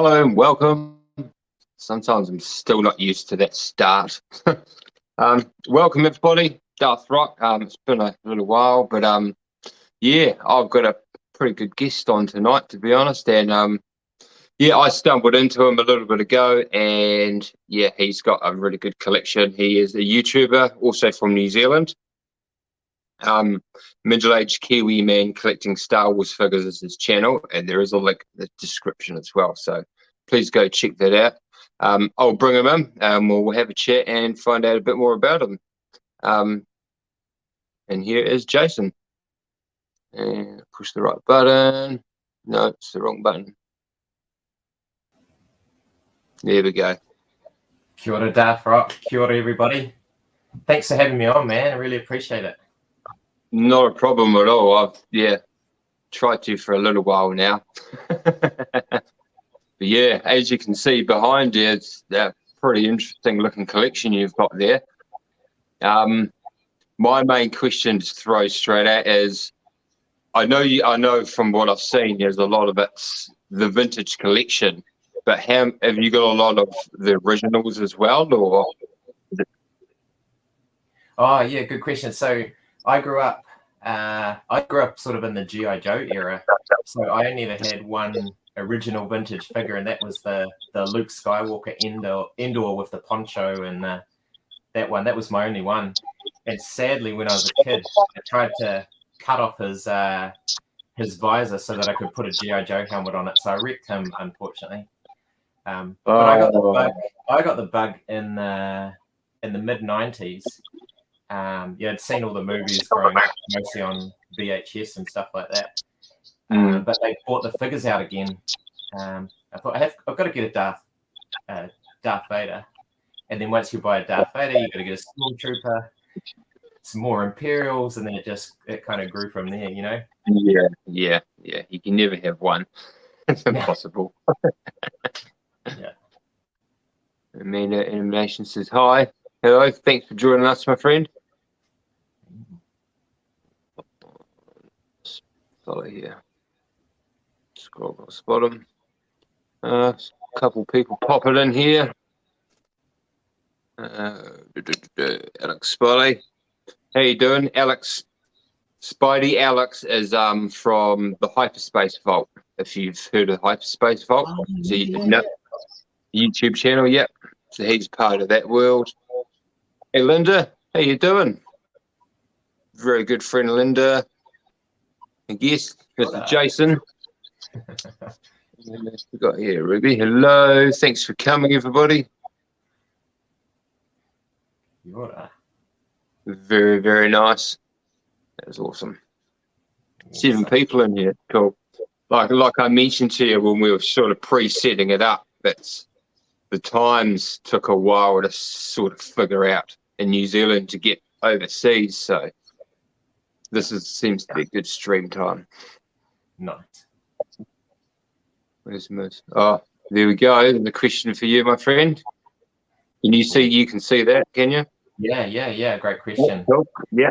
Hello and welcome. Sometimes I'm still not used to that start. Welcome everybody, Darth Rock. It's been a little while, but yeah, I've got a pretty good guest on tonight, to be honest. And yeah, I stumbled into him a little bit ago, and yeah, he's got a really good collection. He is a YouTuber, also from New Zealand. Middle-aged Kiwi man collecting Star Wars figures is his channel, and there is a link in the description as well. So please go check that out. I'll bring him in, we'll have a chat and find out a bit more about him. And here is Jason. And push the right button. No, it's the wrong button. There we go. Kia ora, Darth Rock. Kia ora, everybody. Thanks for having me on, man. I really appreciate it. Not a problem at all. I've tried to for a little while now. But yeah, as you can see behind you, it's a pretty interesting looking collection you've got there. My main question to throw straight at is, I know from what I've seen, there's a lot of it's the vintage collection, but have you got a lot of the originals as well, or? Oh yeah, good question. So I grew up sort of in the G.I. Joe era, so I only ever had one original vintage figure, and that was the Luke Skywalker Endor with the poncho, and that one. That was my only one. And sadly, when I was a kid, I tried to cut off his visor so that I could put a G.I. Joe helmet on it. So I wrecked him, unfortunately. But I got the bug in the mid-90s. I'd seen all the movies growing up, mostly on VHS and stuff like that. But they brought the figures out again. I thought I've got to get a Darth Vader, and then once you buy a Darth Vader, you've got to get a Stormtrooper, some more Imperials, and then it kind of grew from there, you know. Yeah. You can never have one. It's impossible. Yeah. Amanda Animation says hi. Hello, thanks for joining us, my friend. Follow here. Scroll across the bottom. A couple people popping in here. Alex Spidey. How you doing, Alex? Spidey Alex is from the Hyperspace Vault. If you've heard of Hyperspace Vault, so YouTube channel, yep. So he's part of that world. Hey Linda, how you doing? Very good friend Linda. I guess Mr. Jason. We got here Ruby. Hello, thanks for coming, everybody. Very, very nice. That was awesome. 7 people in here. Cool. Like I mentioned to you when we were sort of pre-setting it up, the times took a while to sort of figure out in New Zealand to get overseas. So this seems to be a good stream time. Nice. Where's Moose? Oh, there we go. The question for you, my friend. Can you see? You can see that, can you? Yeah. Great question. Yeah.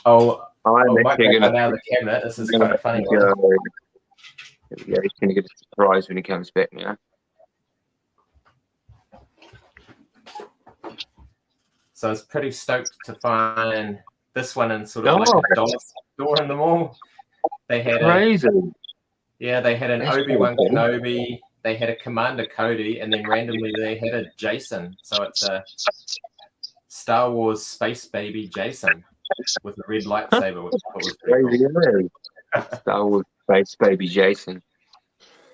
I'm actually going to out of the cabinet. This is kind of funny. There we go. He's going to get a surprise when he comes back now. So I was pretty stoked to find this one in sort of like a dollar store in the mall. They had crazy. They had an Obi-Wan Kenobi, they had a Commander Cody, and then randomly they had a Jason. So it's a Star Wars Space Baby Jason with a red lightsaber, which was pretty cool. Star Wars Space Baby Jason.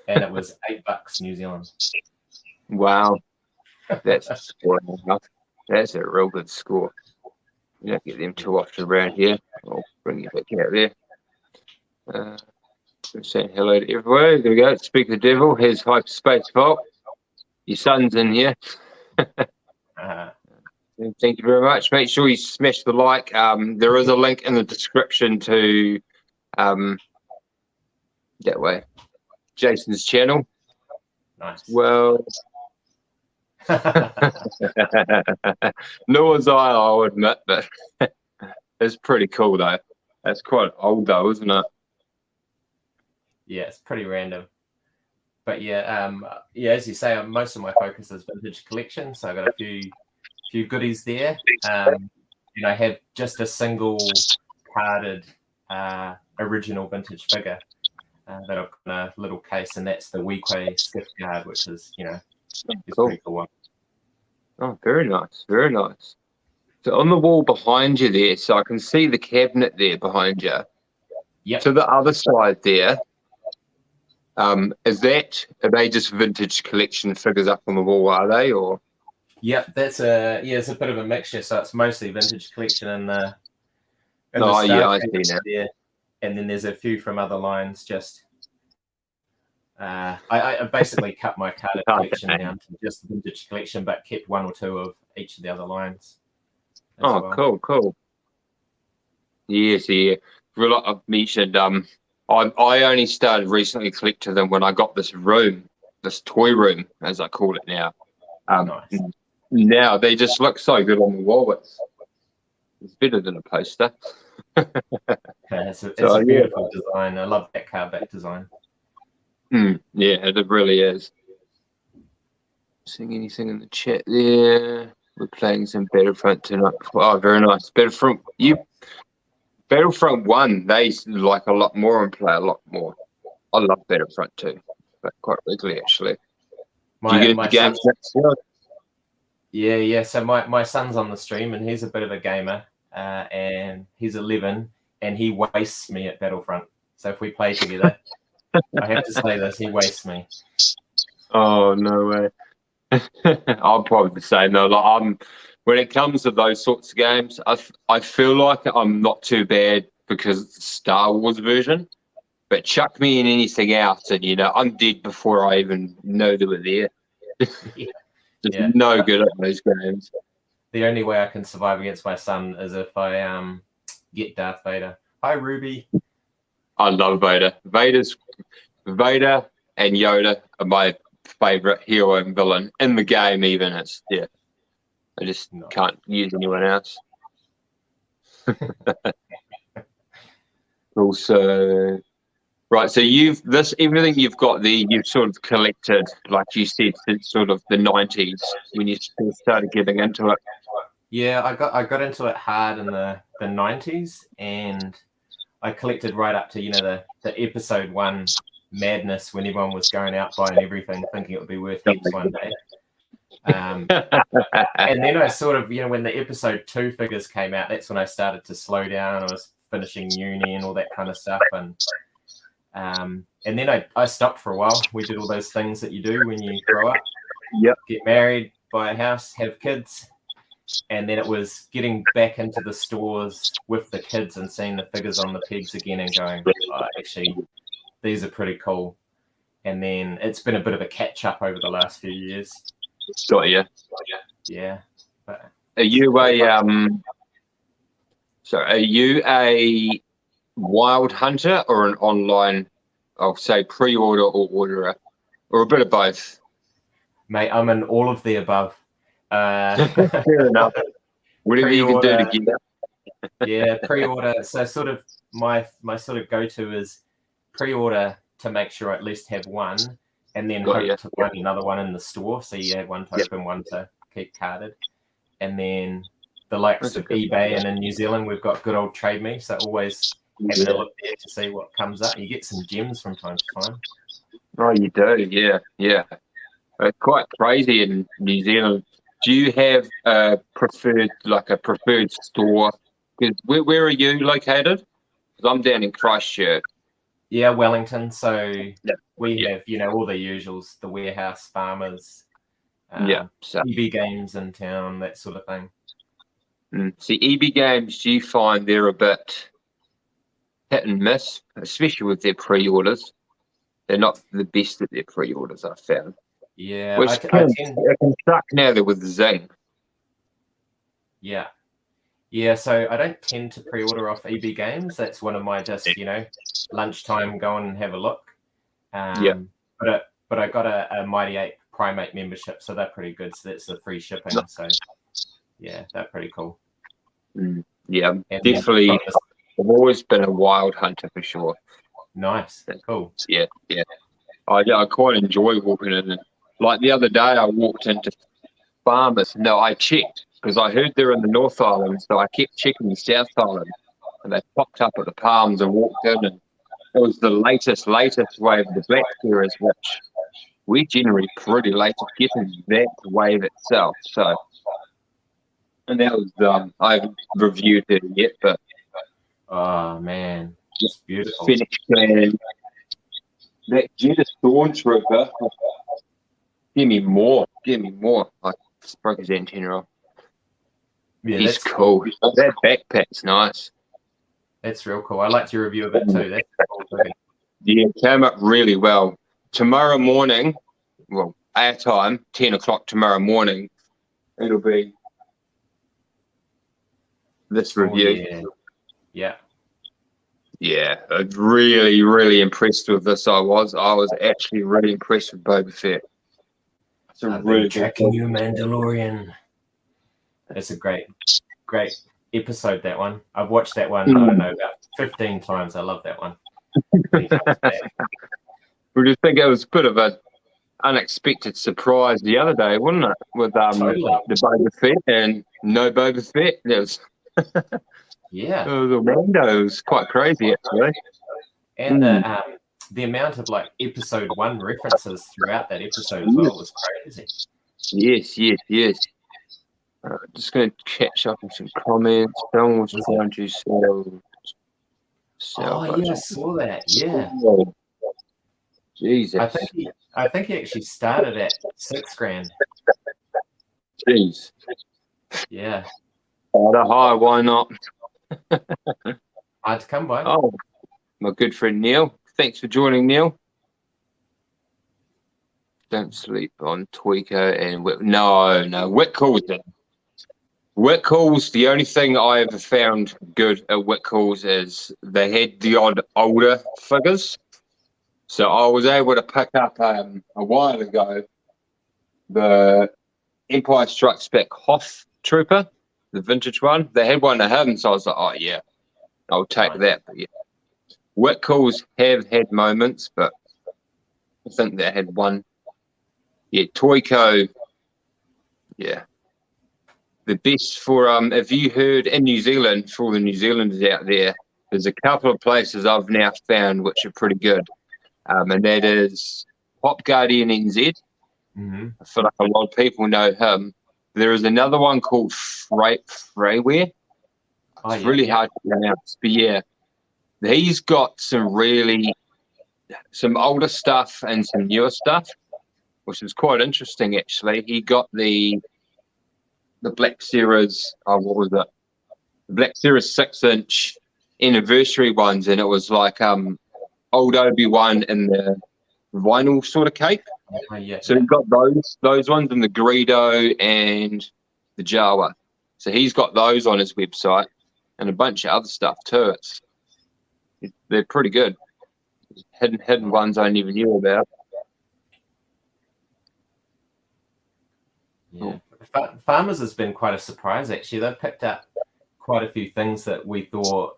And it was $8 New Zealand. Wow. That's a score. That's a real good score. You don't get them too often around here. I'll bring you back out there. Saying hello to everybody. There we go. Speak the devil. Here's Hyperspace Vault. Your son's in here. Thank you very much. Make sure you smash the like. There is a link in the description to that way. Jason's channel. Nice. Well, no one's I'll admit, but it's pretty cool though. That's quite old though, isn't it? Yeah, it's pretty random. but yeah, as you say, most of my focus is vintage collection. So I got a few goodies there. And I have just a single carded original vintage figure that I've got in a little case, and that's the Weequay skiff guard, which is is Cool. pretty cool one. Oh, very nice, very nice. So on the wall behind you there, so I can see the cabinet there behind you. Yep. To the other side there, are they just vintage collection figures up on the wall, are they, or? Yep, it's a bit of a mixture. So it's mostly vintage collection in the I see now. There. And then there's a few from other lines. Just I basically cut my carded collection down to just the vintage collection, but kept one or two of each of the other lines. Oh, well. Cool. Yes, yeah. Like I've mentioned, I only started recently collecting them when I got this room, this toy room, as I call it now. Nice. Now they just look so good on the wall. It's better than a poster. It's a beautiful design. I love that cardback design. Yeah, it really is. Seeing anything in the chat there? We're playing some Battlefront tonight. Oh, very nice. Battlefront 1, they like a lot more and play a lot more. I love Battlefront 2, but quite regularly actually. Do you get into games next year? Yeah. So my son's on the stream and he's a bit of a gamer, and he's 11 and he wastes me at Battlefront. So if we play together, I have to say this, he wastes me. Oh, no way. I'm probably the same though. Like when it comes to those sorts of games, I feel like I'm not too bad because it's the Star Wars version. But chuck me in anything else, and I'm dead before I even know they were there. No good at those games. The only way I can survive against my son is if I get Darth Vader. Hi, Ruby. I love Vader. Vader and Yoda are my favorite hero and villain in the game. Even I just can't use anyone else. Also, right. So everything you've got there, you've sort of collected, like you said, since sort of the 90s when you started getting into it. Yeah, I got into it hard in the 90s, and I collected right up to the episode 1 madness when everyone was going out buying everything, thinking it would be worth heaps one day. And then I sort of, when the episode 2 figures came out, that's when I started to slow down. I was finishing uni and all that kind of stuff, and then I stopped for a while. We did all those things that you do when you grow up. Yep. Get married, buy a house, have kids. And then it was getting back into the stores with the kids and seeing the figures on the pegs again and going, actually, these are pretty cool. And then it's been a bit of a catch up over the last few years. Got you. Yeah. But are you a wild hunter or an online, I'll say pre-order or orderer, or a bit of both? Mate, I'm in all of the above. Fair enough. Whatever you can do to get it. Yeah, pre-order. So sort of my sort of go-to is pre-order to make sure I at least have one, and then hope to find another one in the store. So you have one to open, one to keep carded. And then the likes of eBay, and in New Zealand we've got good old Trade Me, so always having a look there to see what comes up. You get some gems from time to time. Oh, you do, yeah. It's quite crazy in New Zealand. Do you have a preferred store? Where are you located? Because I'm down in Christchurch. Yeah, Wellington. So we have, all the usuals, the Warehouse, Farmers, EB Games in town, that sort of thing. See, EB Games, do you find they're a bit hit and miss, especially with their pre-orders? They're not the best at their pre-orders, I've found. Yeah, I can suck now there with Zing. Yeah, so I don't tend to pre-order off EB Games. That's one of my just, lunchtime go and have a look. But I got a Mighty Ape Primate membership, so they're pretty good. So that's the free shipping. So yeah, they're pretty cool. Yeah, and definitely. I've always been a wild hunter for sure. Nice, cool. Yeah. I quite enjoy walking in. And like the other day, I walked into Farmers. No, I checked because I heard they're in the North Island, so I kept checking the South Island, and they popped up at the Palms and walked in, and it was the latest wave of the Black Series, which we're generally pretty late to getting that wave itself. So, and that was I haven't reviewed it yet, but Oh man, it's beautiful. Fennec Clan, that Jedi Stormtrooper. Give me more. I broke his antenna off. Yeah, He's cool. That backpack's nice. That's real cool. I liked your review of it too. That's cool. Yeah, it came up really well. Tomorrow morning, well, our time, 10 o'clock tomorrow morning, it'll be this review. Yeah. Yeah, I'm really, really impressed with this. I was actually really impressed with Boba Fett. It's a really tracking you, Mandalorian. That's a great episode, that one. I've watched that one, I don't know, about 15 times. I love that one. We just think it was a bit of an unexpected surprise the other day, wasn't it? With Totally. the Boba Fett and no Boba Fett. It was Yeah. it was a window. It was quite crazy, actually. And the amount of like episode 1 references throughout that episode as well was crazy. Yes. Just going to catch up on some comments. Someone was trying to sell. Oh yeah, I saw that. Yeah. Oh, Jesus. I think he actually started at $6,000. Jeez. Yeah. Hi, why not? Hard to come by. Oh, my good friend Neil. Thanks for joining, Neil. Don't sleep on Tweako and no. Whitcoul's, the only thing I ever found good at Whitcoul's is they had the odd older figures. So I was able to pick up a while ago the Empire Strikes Back Hoth Trooper, the vintage one. They had one of him, so I was like, oh yeah, I'll take that. But yeah, Whitcoul's have had moments, but I think they had one. Yeah, Toyco, yeah. The best for if you heard in New Zealand, for all the New Zealanders out there, there's a couple of places I've now found which are pretty good, and that is Pop Guardian NZ. Mm-hmm. I feel like a lot of people know him. There is another one called Freyware. It's really hard to pronounce, but yeah, he's got some older stuff and some newer stuff, which is quite interesting actually. He got the Black Series, what was it? The Black Series 6-inch anniversary ones, and it was like old Obi-Wan in the vinyl sort of cape. So he got those ones in the Greedo and the Jawa. So he's got those on his website and a bunch of other stuff too. They're pretty good. Hidden ones I never knew about. Yeah. Farmers has been quite a surprise actually. They've picked up quite a few things that we thought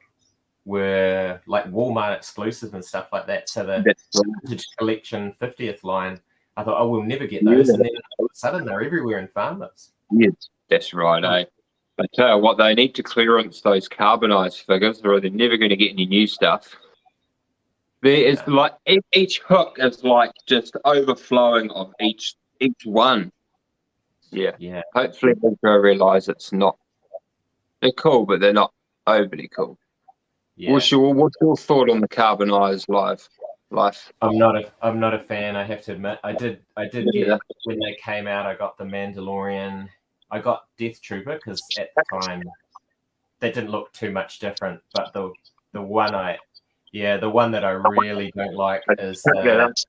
were like Walmart exclusive and stuff like that. So the Vintage Collection 50th line, I thought, oh, we'll never get those. And then all of a sudden they're everywhere in Farmers. Yes, that's right, eh? I tell you what, they need to clearance those carbonized figures or they're never going to get any new stuff. There is like each hook is like just overflowing of each one. Yeah. Hopefully people realise it's not. They're cool, but they're not overly cool. Yeah. What's your thought on the carbonized life? I'm not a fan. I have to admit. I did get when they came out. I got the Mandalorian. I got Death Trooper because at the time they didn't look too much different. But the one that I really don't like is $12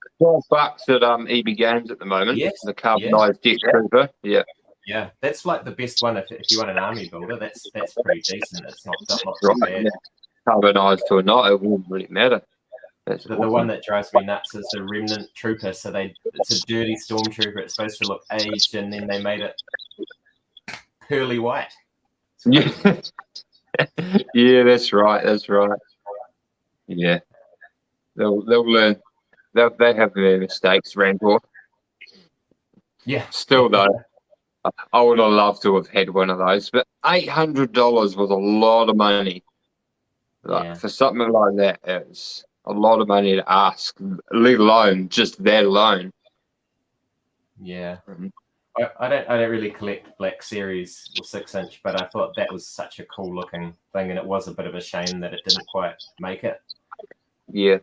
at EB Games at the moment. Yes, the carbonized Death Trooper. Yeah, that's like the best one if you want an army builder. That's pretty decent. It's not too bad. Yeah. Carbonized or not, it wouldn't really matter. The one that drives me nuts is the Remnant Trooper. So it's a dirty stormtrooper. It's supposed to look aged, and then they made it pearly white. Yeah, yeah, that's right. Yeah, they'll learn. They have their mistakes, Rancor. Yeah. Still though, I would have loved to have had one of those, but $800 was a lot of money. Yeah. For something like that, it's a lot of money to ask, let alone just that alone. Yeah. Mhm. I don't really collect Black Series or 6-inch, but I thought that was such a cool looking thing, and it was a bit of a shame that it didn't quite make it. Yeah,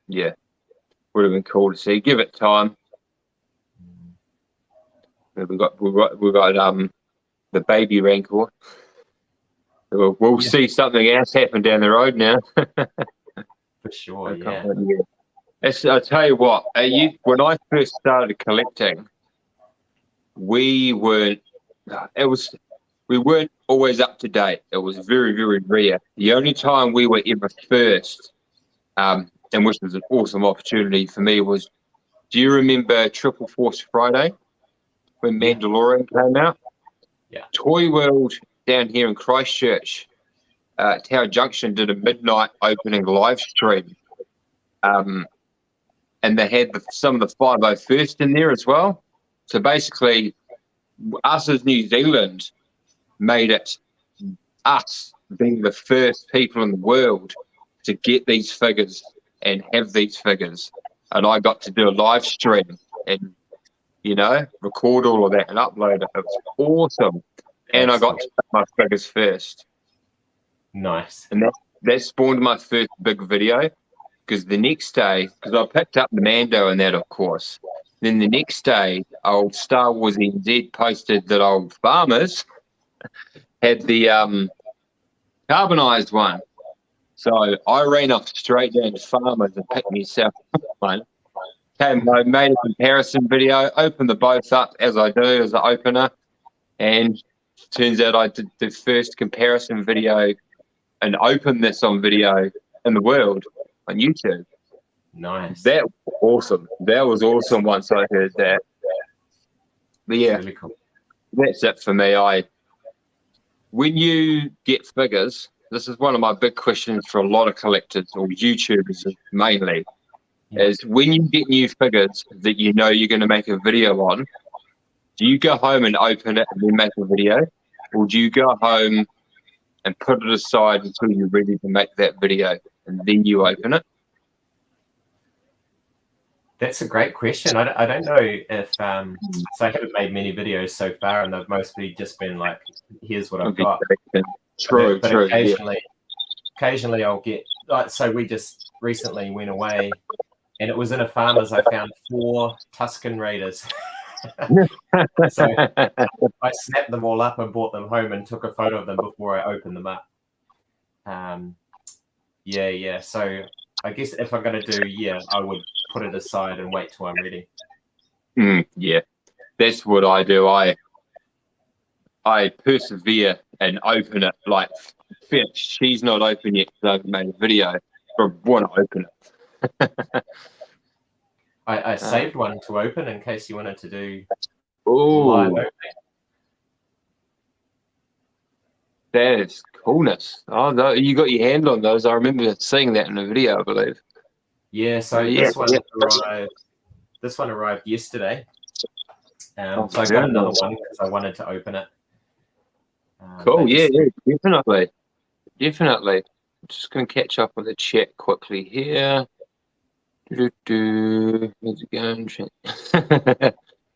would have been cool to see. Give it time. We got the baby Rancor. We'll see something else happen down the road now. For sure, yeah. I'll tell you what. When I first started collecting, we weren't always up to date. It was very, very rare. The only time we were ever first, and which was an awesome opportunity for me, was, do you remember Triple Force Friday when Mandalorian came out? Yeah. Toy World down here in Christchurch, Tower Junction, did a midnight opening live stream. And they had some of the 501st in there as well. So basically, us as New Zealand made it us being the first people in the world to get these figures and have these figures. And I got to do a live stream and, record all of that and upload it. It was awesome. And I got to pick my figures first. Nice. And that spawned my first big video, because the next day, because I picked up the Mando and that, of course. Then the next day, old Star Wars NZ posted that old Farmers had the carbonized one. So I ran off straight down to Farmers and picked myself up one. I made a comparison video, opened the both up as I do as an opener, and turns out I did the first comparison video and opened this on video in the world on YouTube. Nice. That was awesome. That was awesome once I heard that. But yeah, really cool. That's it for me. When you get figures, this is one of my big questions for a lot of collectors or YouTubers mainly, is when you get new figures that you know you're going to make a video on, do you go home and open it and then make a video? Or do you go home and put it aside until you're ready to make that video and then you open it? That's a great question. I don't know if so I haven't made many videos so far, and they've mostly just been like, here's what I've got. True. Occasionally I'll get, like, so we just recently went away, and it was in a Farmer's. I found 4 Tusken Raiders. So I snapped them all up and brought them home and took a photo of them before I opened them up. So I guess if I'm going to do, I would put it aside and wait till I'm ready. Yeah, that's what I do. I persevere and open it like, she's not open yet because I've made a video, but I want to open it. I saved one to open in case you wanted to do live opening. That is coolness. Oh no, you got your hand on those. I remember seeing that in a video, I believe. Yeah, so this one arrived yesterday. So I got another one because I wanted to open it. Cool, definitely. I'm just going to catch up with the chat quickly here. How's it going?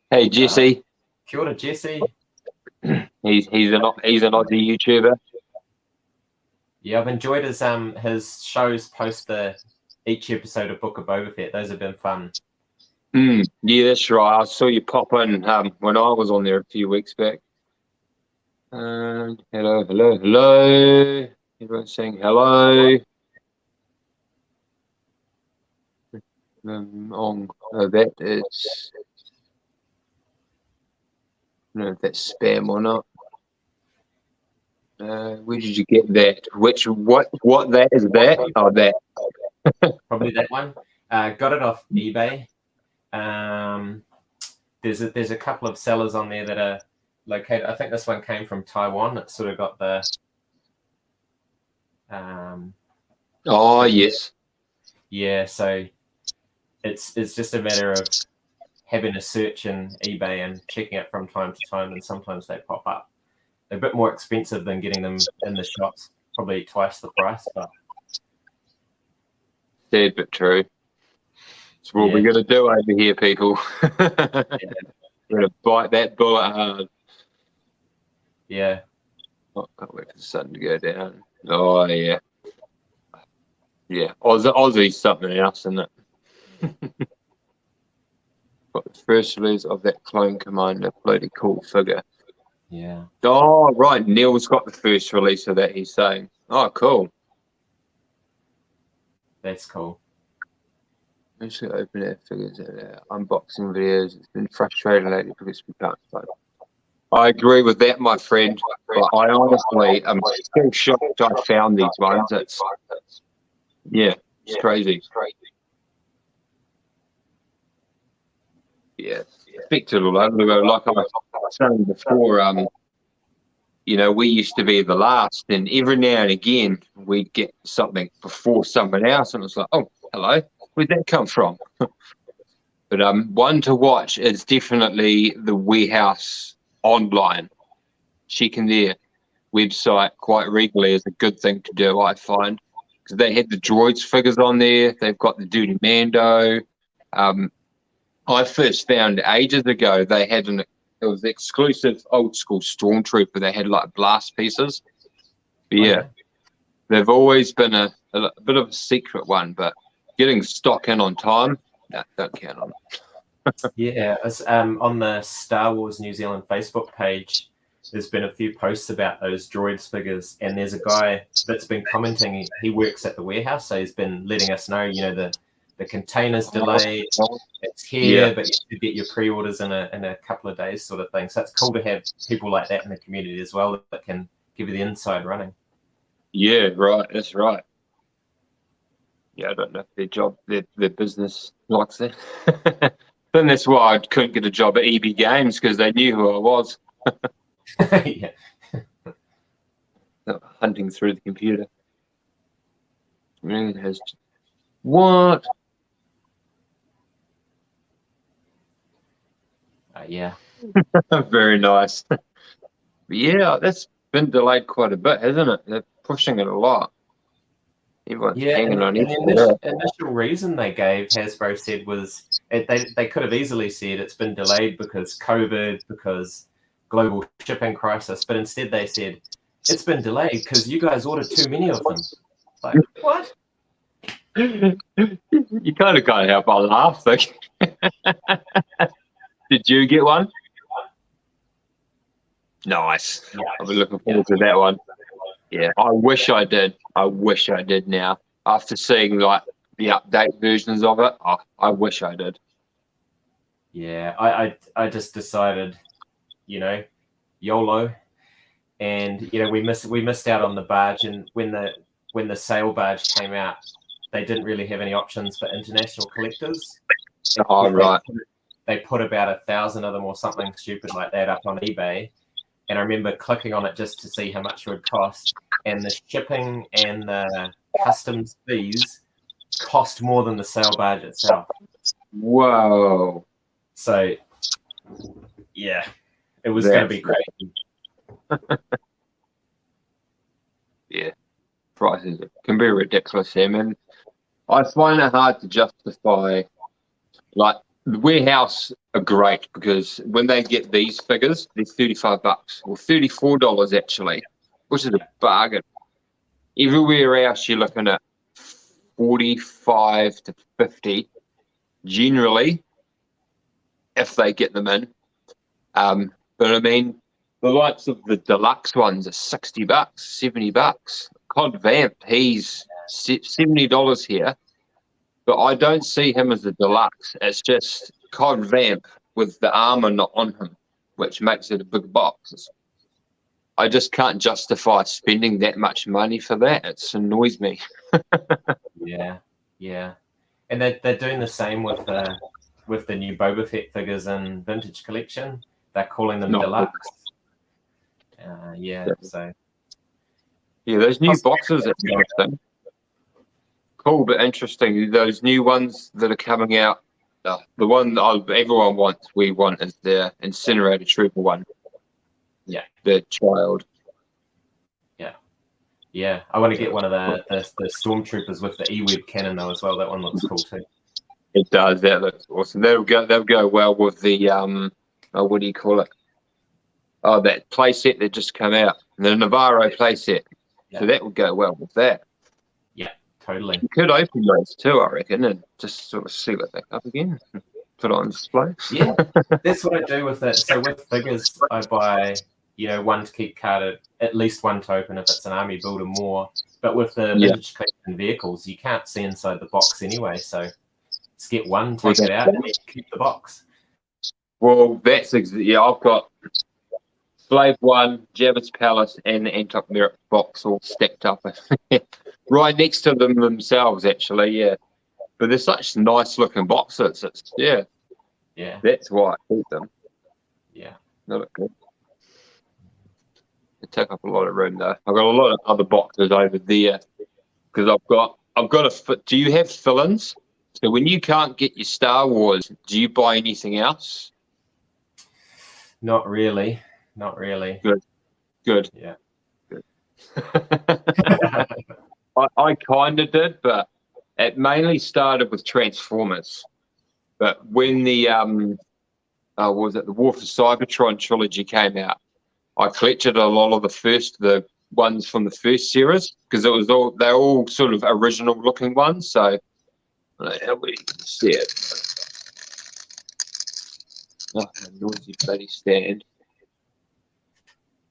Hey, Jesse. Kia ora, Jesse. He's an Aussie YouTuber. Yeah, I've enjoyed his shows post each episode of Book of Boba Fett. Those have been fun. Yeah, that's right. I saw you pop in when I was on there a few weeks back. Hello. Everyone's saying hello. That is, I don't know if that's spam or not. Where did you get that? What that is that? Oh, that. Probably that one. Got it off eBay. There's a couple of sellers on there that are located. I think this one came from Taiwan. It's sort of got the. Oh yes. Yeah. So it's just a matter of having a search in eBay and checking it from time to time, and sometimes they pop up. They're a bit more expensive than getting them in the shops, probably twice the price, but sad but true. It's what we're gonna do over here, people. We're gonna bite that bullet hard. Yeah. Oh, can't wait for the sun to go down. Oh yeah. Yeah. Aussie's something else, isn't it? Got the first release of that Clone Commander, bloody cool figure. Yeah. Oh right, Neil's got the first release of that, he's saying. Oh cool. That's cool. I'm just gonna open our figures and unboxing videos. It's been frustrating lately because we can't find it. I agree with that, my friend. But I honestly am still shocked I found these ones. It's crazy. Yeah, affected all over the world. Like I was saying before, you know, we used to be the last, and every now and again we'd get something before someone else, and it's like, oh, hello, where'd that come from? But one to watch is definitely the Warehouse Online. Checking their website quite regularly is a good thing to do, I find, because they had the droids figures on there. They've got the Duty Mando. I first found ages ago they had it was the exclusive old school Stormtrooper. They had like blast pieces. But yeah, they've always been a bit of a secret one, but getting stock in on time, no, don't count on it. Yeah, it's, on the Star Wars New Zealand Facebook page, there's been a few posts about those droids figures, and there's a guy that's been commenting. He works at the warehouse, so he's been letting us know, you know, the container's delayed, it's here, but you should get your pre-orders in a couple of days, sort of thing. So it's cool to have people like that in the community as well that can give you the inside running. Yeah, right. That's right. Yeah, I don't know if their business likes that. Then that's why I couldn't get a job at EB Games, because they knew who I was. Yeah. Hunting through the computer. It has what? Yeah. Very nice. But yeah, that's been delayed quite a bit, hasn't it? They're pushing it a lot. Everyone's hanging on it. The initial reason they gave, Hasbro said, was they could have easily said it's been delayed because COVID, because global shipping crisis, but instead they said it's been delayed because you guys ordered too many of them. Like, what? You kind of can't help but laugh. Like. Did you get one? Nice. Yeah. I've been looking forward to that one. Yeah, I wish I did. I wish I did now. After seeing like the update versions of it, I wish I did. Yeah, I just decided, you know, YOLO, and you know we missed out on the barge, and when the sale barge came out, they didn't really have any options for international collectors. Oh right. They put about 1,000 of them or something stupid like that up on eBay. And I remember clicking on it just to see how much it would cost. And the shipping and the customs fees cost more than the sale barge itself. Whoa. So, yeah, it was going to be crazy. Yeah, prices can be ridiculous, man. I find it hard to justify, like, the warehouse are great because when they get these figures, they're $35 or $34 actually, which is a bargain. Everywhere else you're looking at 45 to 50 generally, if they get them in. But I mean, the likes of the deluxe ones are $60, $70. Cod Vamp, he's $70 here. But I don't see him as a deluxe. It's just Cod Vamp with the armor not on him, which makes it a big box. I just can't justify spending that much money for that. It annoys me. Yeah. And they're doing the same with the new Boba Fett figures in Vintage Collection. They're calling them deluxe. So. Yeah, those new boxes are interesting. Cool, but interesting. Those new ones that are coming out, the one that everyone wants, we want, is the Incinerator Trooper one. Yeah. The child. Yeah. I want to get one of the stormtroopers with the E-web cannon though as well. That one looks cool too. It does. That looks awesome. They'll go well with the what do you call it? Oh, that playset that just come out, the Navarro playset. Yeah. So that would go well with that. Yeah, totally. You could open those too, I reckon, and just sort of seal it back up again. Put it on display. Yeah, that's what I do with it. So with figures, I buy, one to keep carded, at least one to open if it's an army build or more. But with the vintage collection vehicles, you can't see inside the box anyway. So just get one, take it out, and keep the box. Well, I've got Slave 1, Jabba's Palace, and the Antok Merit box all stacked up right next to them themselves, actually, yeah. But they're such nice looking boxes. Yeah. That's why I keep them. Yeah. They look good. They take up a lot of room though. I've got a lot of other boxes over there because I've got a. Do you have fill-ins? So when you can't get your Star Wars, do you buy anything else? Not really. Good. Yeah. Good. I kind of did, but it mainly started with Transformers. But when the what was it, the War for Cybertron trilogy came out, I collected a lot of the ones from the first series because they're all sort of original looking ones. So how we can see it. Oh, noisy bloody stand.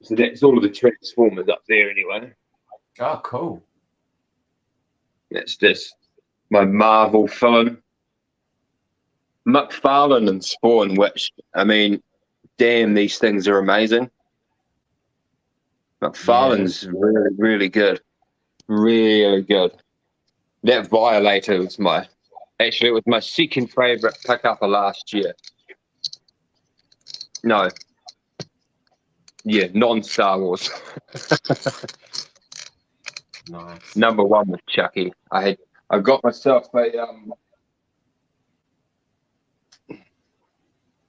So that's all of the Transformers up there anyway. Oh, cool. That's just my Marvel film. McFarlane and Spawn, which, I mean, damn, these things are amazing. McFarlane's really, really good. Really good. That Violator was my second favourite pick-up of last year. No. Yeah, non-Star Wars. Nice. Number one was Chucky. I got myself a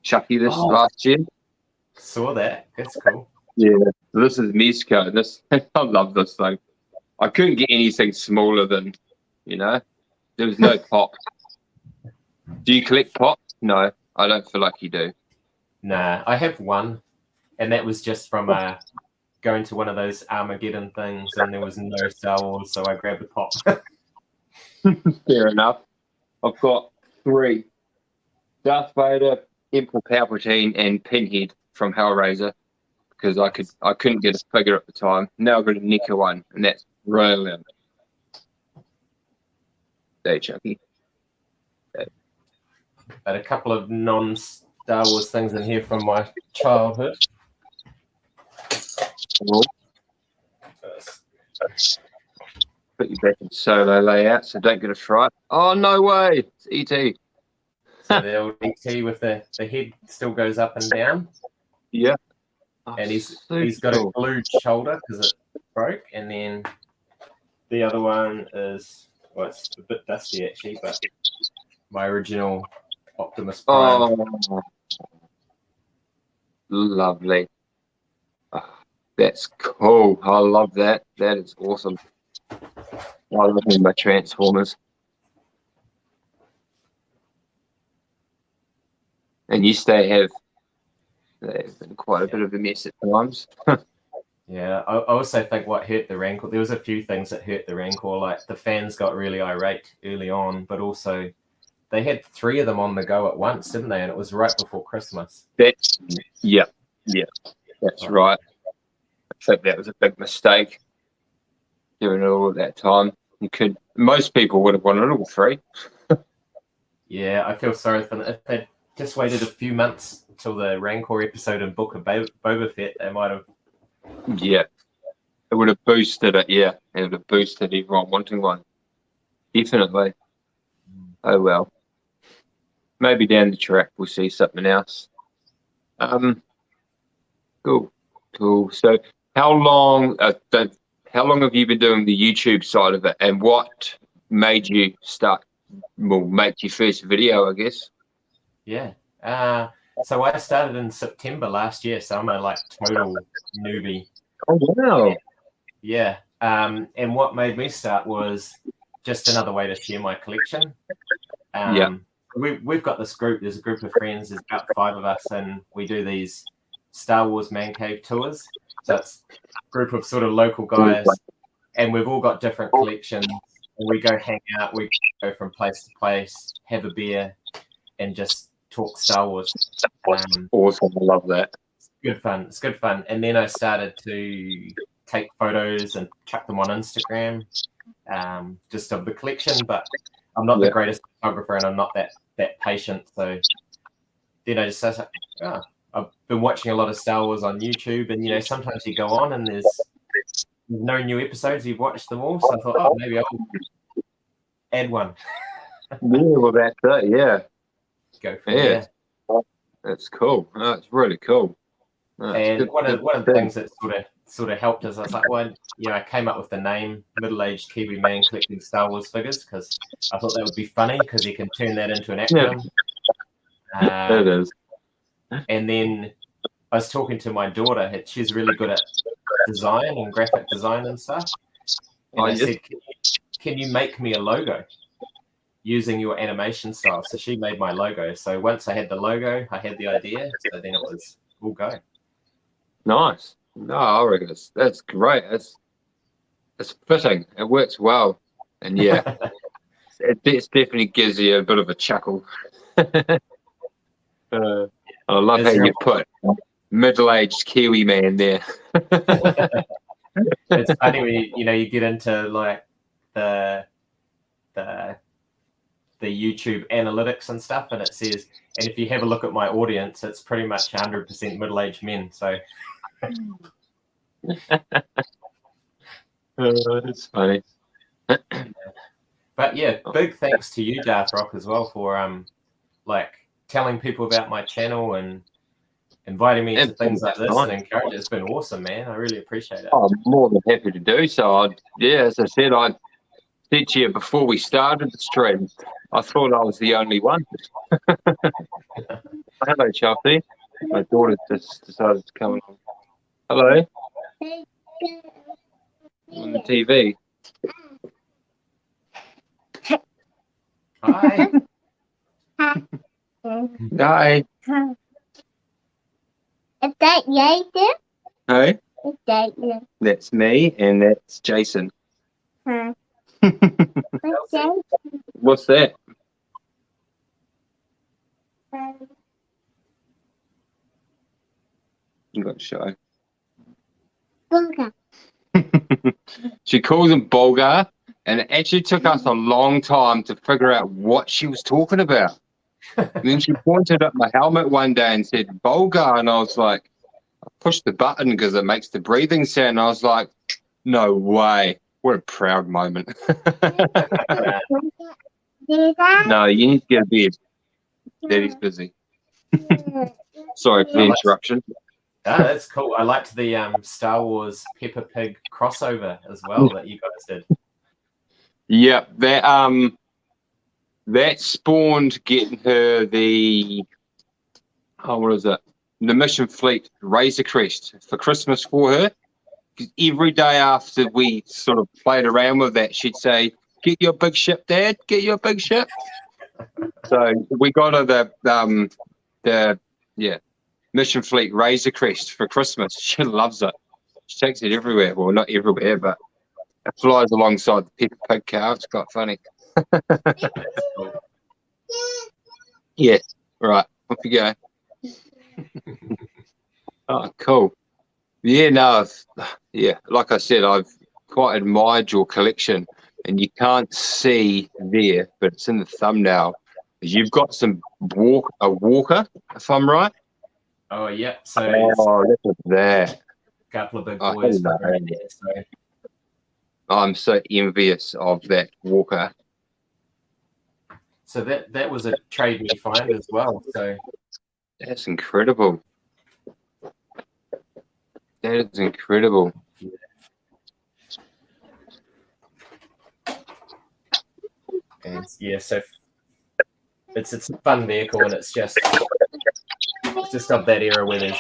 Chucky last year. Saw that. That's cool. Yeah, this is Mezco. I love this thing. I couldn't get anything smaller than, there was no pop. Do you collect pops? No, I don't feel like you do. Nah, I have one, and that was just from going to one of those Armageddon things, and there was no Star Wars, so I grabbed a pop. Fair enough. I've got 3: Darth Vader, Emperor Palpatine, and Pinhead from Hellraiser, because I couldn't get a figure at the time. Now I've got a NECA one, and that's brilliant. Hey, Chucky. But a couple of non-Star Wars things in here from my childhood. Cool. Put you back in solo layout, so don't get a fright. Oh, no way! It's E.T. So the old E.T. with the head still goes up and down. Yeah. And he's got a glued shoulder because it broke. And then the other one is, well, it's a bit dusty actually, but my original Optimus Prime. Oh, lovely. Oh, that's cool. I love that. That is awesome. I love my Transformers. And they've been quite a bit of a mess at times. Yeah, I also think what hurt the Rancor, there was a few things that hurt the Rancor, like the fans got really irate early on, but also they had 3 of them on the go at once, didn't they? And it was right before Christmas. Yeah, that's right. I think that was a big mistake doing it all at that time. Most people would have wanted all 3. Yeah, I feel sorry for them. If they'd just waited a few months until the Rancor episode in Book of Boba Fett, they might have. Yeah, it would have boosted it. Yeah, it would have boosted everyone wanting one. Definitely. Oh well. Maybe down the track we'll see something else. Cool. So, how long have you been doing the YouTube side of it, and what made you start? Well, make your first video, I guess. Yeah. So I started in September last year, so I'm a like total newbie. Oh wow! Yeah. And what made me start was just another way to share my collection. We've got this group. There's a group of friends. There's about 5 of us, and we do these Star Wars man cave tours. So it's a group of sort of local guys, and we've all got different collections. And we go hang out. We go from place to place, have a beer, and just talk Star Wars. Awesome! I love that. Good fun. It's good fun. And then I started to take photos and chuck them on Instagram, just of the collection. But I'm not the greatest photographer, and I'm not that patient. So then I just said, I've been watching a lot of Star Wars on YouTube, and sometimes you go on and there's no new episodes. You've watched them all, so I thought, maybe I'll add one. Well, that's it. Yeah. Go from there. That's cool. That's really cool. And one of the things that sort of helped is I was like, well, I came up with the name Middle-Aged Kiwi Man Collecting Star Wars Figures because I thought that would be funny because you can turn that into an acronym. It is. And then I was talking to my daughter. She's really good at design and graphic design and stuff. And I said, can you make me a logo using your animation style? So she made my logo. So once I had the logo, I had the idea. So then it was all go. Nice. No, I reckon that's great. It's fitting. It works well. And yeah, it definitely gives you a bit of a chuckle. I love how you put middle-aged Kiwi man there. It's funny when you get into like the YouTube analytics and stuff, and it says, and if you have a look at my audience, it's pretty much 100% middle-aged men. So it's funny. But yeah, big thanks to you, Darth Rock, as well for like telling people about my channel and inviting me to things like this and encouraging. It's been awesome, man. I really appreciate it. I'm more than happy to do so. As I said, I said to you before we started the stream, I thought I was the only one. Hello, Chelsea. My daughter just decided to come along. Hello. On the TV. Hi. Hi. Is that Jason? Hey. Is that you? That's me, and that's Jason. Huh. What's that? What's that? You got to show. Bunga. She calls him Bulgar, and it actually took us a long time to figure out what she was talking about. And then she pointed at my helmet one day and said, Bulgar, and I was like, I pushed the button because it makes the breathing sound. And I was like, no way. What a proud moment. No, you need to get a bed. Daddy's busy. Sorry for the interruption. Oh, that's cool. I liked the Star Wars Peppa Pig crossover as well that you guys did. Yeah, that spawned getting her the what is it? The Mission Fleet Razor Crest for Christmas for her. Because every day after we sort of played around with that, she'd say, "Get your big ship, Dad. Get your big ship." So we got her the Mission Fleet Razor Crest for Christmas. She loves it. She takes it everywhere. Well, not everywhere, but it flies alongside the Peppa Pig car. It's quite funny. Yes. Right. Off you go. Oh, cool. Yeah, no. Yeah, like I said, I've quite admired your collection, and you can't see there, but it's in the thumbnail. You've got some a walker, if I'm right. Oh, yeah. So look at that. a couple of big boys. I'm so envious of that walker. So that was a trade me find as well. So that's incredible. That is incredible. And yeah, so it's a fun vehicle, and it's just of that era where there's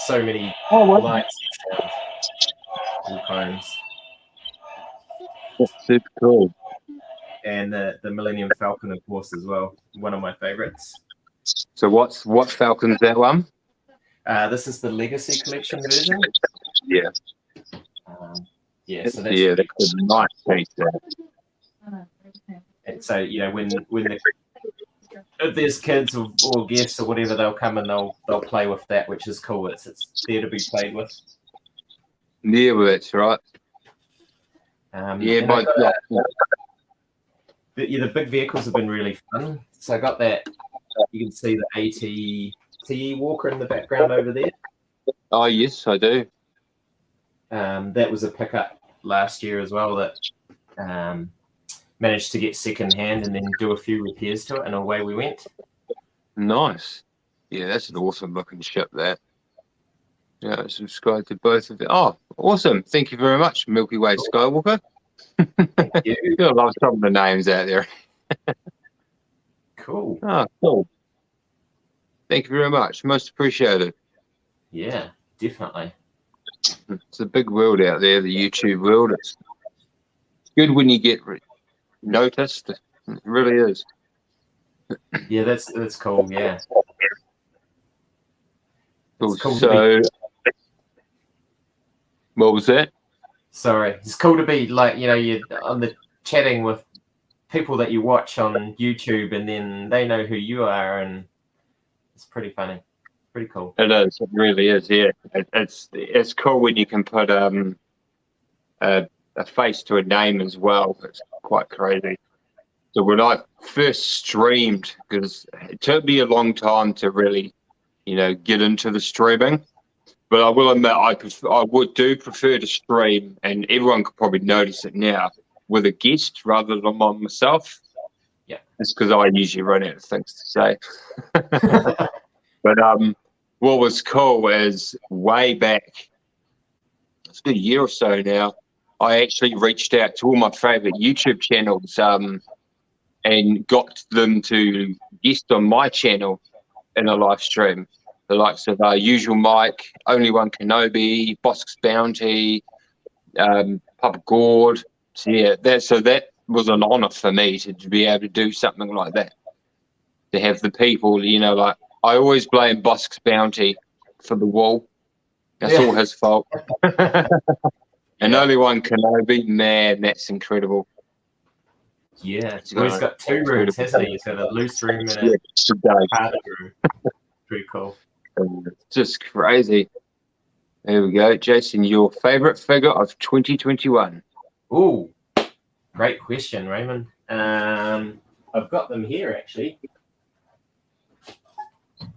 so many lights and sounds, all kinds. That's super cool. And the Millennium Falcon, of course, as well. One of my favorites. So what Falcon's that one? This is the Legacy Collection version. Yeah. So that's that's a nice piece there. And so, you know, when if there's kids or guests or whatever, they'll come and they'll play with that, which is cool. It's there to be played with. Yeah, well, that's right. The big vehicles have been really fun. So I got that. You can see the AT-TE Walker in the background over there. Oh yes, I do. That was a pickup last year as well that managed to get second hand and then do a few repairs to it, and away we went. Nice. Yeah, that's an awesome looking ship, that. Yeah, I subscribe to both of them. Oh, awesome. Thank you very much, Milky Way Skywalker. Yeah. I love some of the names out there. Cool. Oh, cool. Thank you very much. Most appreciated. Yeah, definitely. It's a big world out there, the YouTube world. It's good when you get noticed. It really is. Yeah, that's cool. Yeah. Cool. So, what was that? Sorry, it's cool to be like, you know, you're on the chatting with people that you watch on YouTube, and then they know who you are, and it's pretty funny, pretty cool. It is. It really is. Yeah, it's cool when you can put a face to a name as well. It's quite crazy. So when I first streamed, because it took me a long time to really, you know, get into the streaming. But I will admit, I prefer to stream, and everyone could probably notice it now, with a guest rather than on myself. Yeah, it's because I usually run out of things to say. But what was cool is way back, it's been a year or so now, I actually reached out to all my favorite YouTube channels and got them to guest on my channel in a live stream. The likes of Usual Mike, Only One Kenobi, Bosk's Bounty, Papa Gord. So yeah, that was an honor for me to be able to do something like that. To have the people, you know, like I always blame Bosk's Bounty for the wall. That's all his fault. And Only One Kenobi, man, that's incredible. Yeah, well, he's got two rooms, hasn't he? He's got a loose room and a harder room. Pretty cool. Just crazy. There we go. Jason, your favorite figure of 2021? Ooh, great question, Raymond. I've got them here, actually. You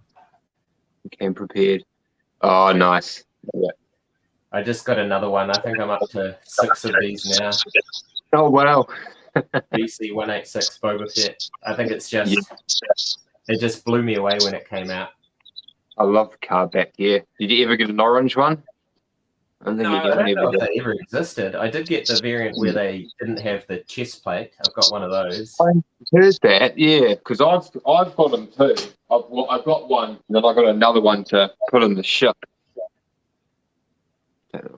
came prepared. Oh, nice. Yeah. I just got another one. I think I'm up to 6 of these now. Oh, wow. BC 186 Boba Fett. I think it's just, it just blew me away when it came out. I love the card back here. Did you ever get an orange one? I don't know if they ever existed. I did get the variant where they didn't have the chest plate. I've got one of those. I heard that, yeah, because I've got them too. I've got one, and then I got another one to put in the ship.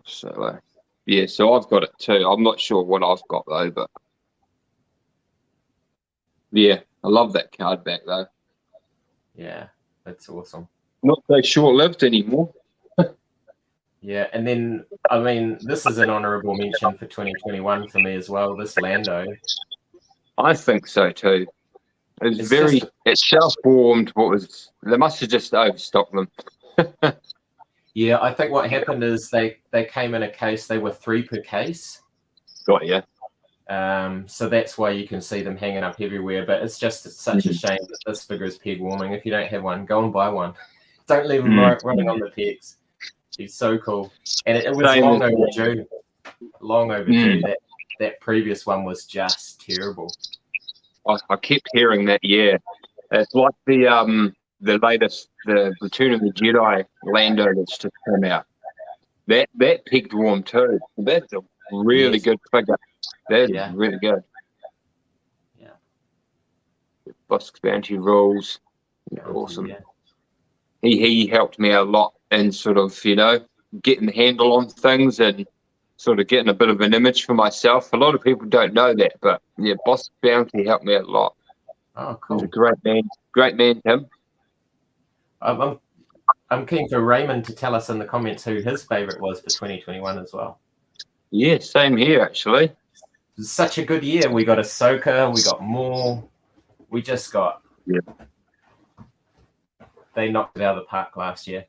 So yeah, so I've got it too. I'm not sure what I've got though, but yeah, I love that card back though. Yeah, that's awesome. Not so short-lived anymore. Yeah, and then, I mean, this is an honourable mention for 2021 for me as well, this Lando. I think so too. It's self-formed. They must have just overstocked them. Yeah, I think what happened is they came in a case, they were 3 per case. Got you. So that's why you can see them hanging up everywhere, but it's just such a shame that this figure is peg warming. If you don't have one, go and buy one. Don't leave them running on the pegs. He's so cool. And it was long overdue. Long overdue. That previous one was just terrible. I kept hearing that, yeah. It's like the latest, the Return of the Jedi Lando that's just come out. That pegged warm too. That's a really good figure. That's really good. Bosk's Bounty rules. Oh, Awesome. yeah. He helped me a lot in sort of, getting the handle on things and sort of getting a bit of an image for myself. A lot of people don't know that, but yeah, Bosk's Bounty helped me a lot. Oh, He's a cool. great man, Tim. I'm keen for Raymond to tell us in the comments who his favourite was for 2021 as well. Yeah, same here actually. It was such a good year. We got Ahsoka, we got Maul, we just got. Yeah. They knocked it out of the park last year.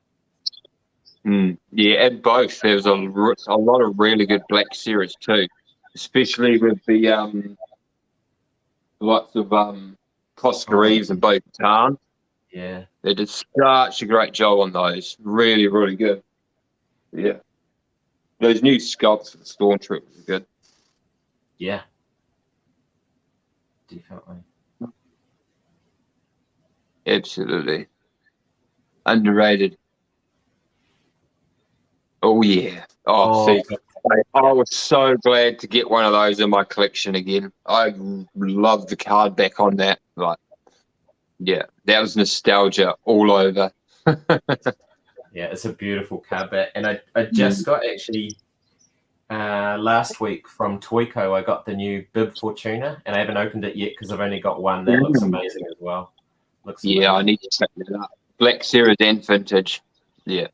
Yeah, and both. There was a lot of really good Black Series too, especially with the lots of Costa Reeves and Bo Katan. Yeah. They did such a great job on those. Really, really good. Yeah. Those new sculpts for the Stormtroopers are good. Yeah. Definitely. Absolutely. Underrated. Oh, yeah. See, I was so glad to get one of those in my collection again. I love the card back on that. Like, yeah, that was nostalgia all over. Yeah, it's a beautiful card back. And I just got actually last week from Toyco, I got the new Bib Fortuna, and I haven't opened it yet because I've only got one. That looks amazing as well. Looks amazing. I need to check that up. Black Series and Vintage. Yeah.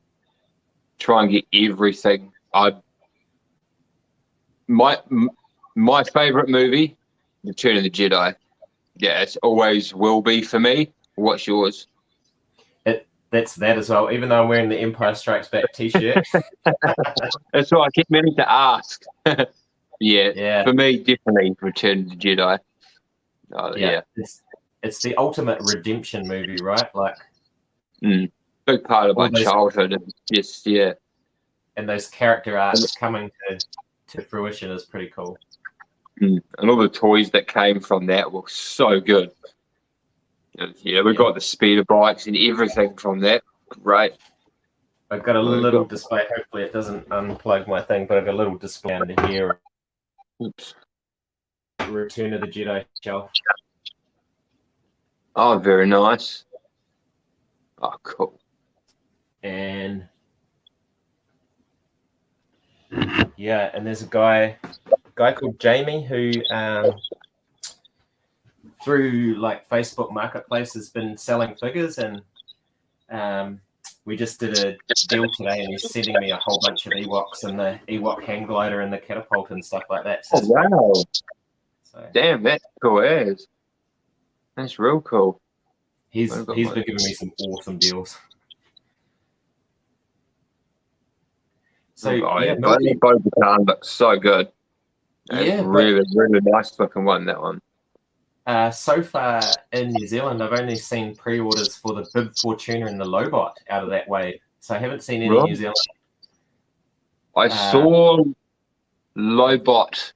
Try and get everything. My favorite movie, Return of the Jedi. Yeah, it always will be for me. What's yours? That's that as well. Even though I'm wearing the Empire Strikes Back T-shirt. That's what I keep meaning to ask. Yeah. For me, definitely Return of the Jedi. Yeah. It's the ultimate redemption movie, right? Like, big part of my childhood. And just and those character arcs coming to fruition is pretty cool. And all the toys that came from that were so good. Yeah, we got the speeder bikes and everything from that. Great. I've got a little display. Hopefully it doesn't unplug my thing, but I've got a little display under here. Oops. Return of the Jedi shelf. Oh, very nice. Oh, cool. And yeah, and there's a guy called Jamie who through like Facebook Marketplace has been selling figures, and we just did a deal today, and he's sending me a whole bunch of Ewoks and the Ewok hang glider and the catapult and stuff like that. So wow. So, damn, that's cool as. That's real cool. He's been giving me some awesome deals. So Bo-Katan looks so good. It's really nice looking one, that one. So far in New Zealand, I've only seen pre-orders for the Bib Fortuna and the Lobot out of that wave. So I haven't seen any New Zealand. I saw Lobot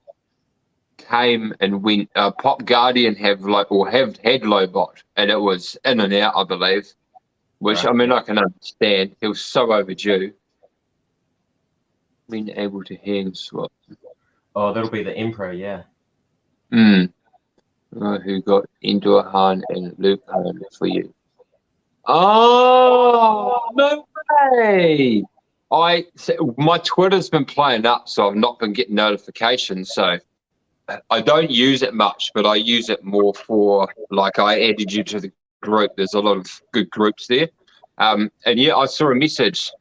came and went. Pop Guardian have had Lobot, and it was in and out, I believe. Which I mean, I can understand. It was so overdue. Being able to hand swap. Oh, that'll be the Emperor, yeah. Who got Endor Han and Luke Han for you? Oh, no way! My Twitter's been playing up, so I've not been getting notifications. So I don't use it much, but I use it more for, like, I added you to the group. There's a lot of good groups there. And yeah, I saw a message.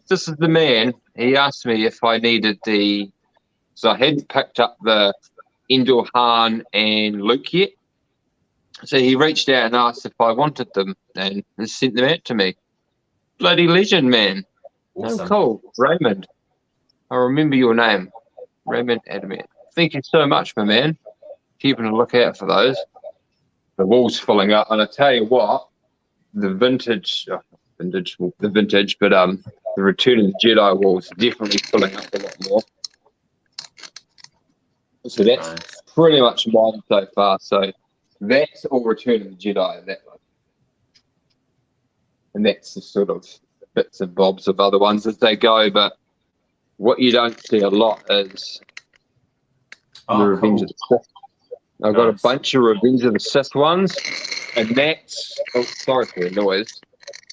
This is the man. He asked me if I needed so I hadn't picked up the Endor Han and Luke yet. So he reached out and asked if I wanted them and sent them out to me. Bloody legend, man. Awesome. Oh, cool. Raymond. I remember your name. Raymond Adamant. Thank you so much, my man. Keeping a lookout for those. The wall's filling up. And I tell you what, the vintage, but the Return of the Jedi wall is definitely filling up a lot more. So that's pretty much mine so far. So that's all Return of the Jedi, that one. And that's the sort of bits and bobs of other ones as they go. But what you don't see a lot is the Revenge of the Sith. I've got a bunch of Revenge of the Sith ones. And that's, oh, sorry for the noise.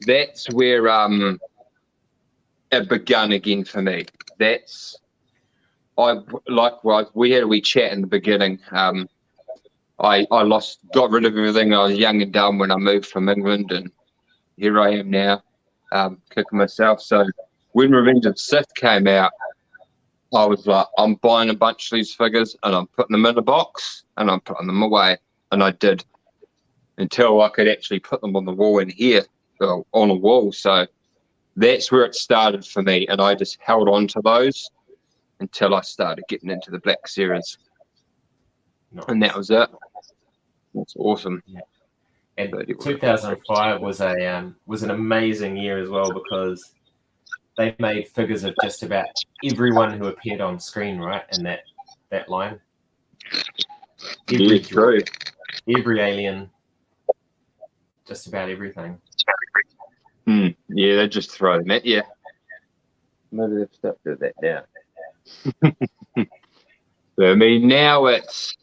That's where it begun again for me. That's, we had a wee chat in the beginning. I got rid of everything. I was young and dumb when I moved from England, and here I am now, kicking myself. So when Revenge of the Sith came out, I was like, I'm buying a bunch of these figures and I'm putting them in a box and I'm putting them away. And I did until I could actually put them on the wall in here, on a wall. So that's where it started for me. And I just held on to those until I started getting into the Black Series. Nice. And that was it. That's awesome. Yeah. And 2005 was an amazing year as well, because they made figures of just about everyone who appeared on screen, right? In that line. Every alien, just about everything. Yeah, they just throw them at you. Maybe they've stuck to that now. I mean, now it's...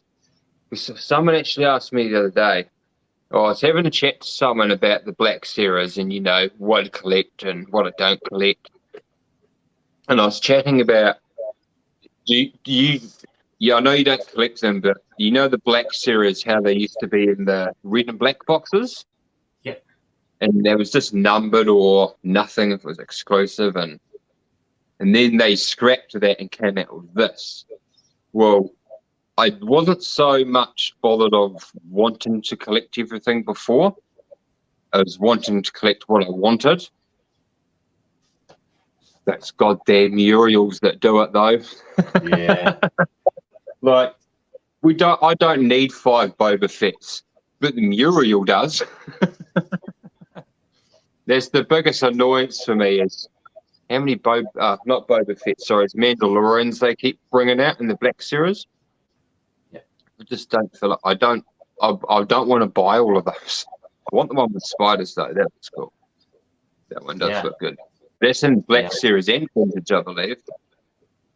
Someone actually asked me the other day, I was having a chat to someone about the Black Series and, what I collect and what I don't collect. And I was chatting about, I know you don't collect them, but the Black Series, how they used to be in the red and black boxes? Yeah. And there was just numbered or nothing if it was exclusive. And then they scrapped that and came out with this. Well, I wasn't so much bothered of wanting to collect everything before. I was wanting to collect what I wanted. That's goddamn Muriels that do it, though. Yeah. Like, I don't need 5 Boba Fetts, but the Muriel does. That's the biggest annoyance for me is how many not Boba Fett, sorry, it's Mandalorians they keep bringing out in the Black Series. Yeah. I just don't feel like I don't want to buy all of those. I want the one with spiders though. That looks cool. That one does look good. That's in Black Series and Vintage, I believe.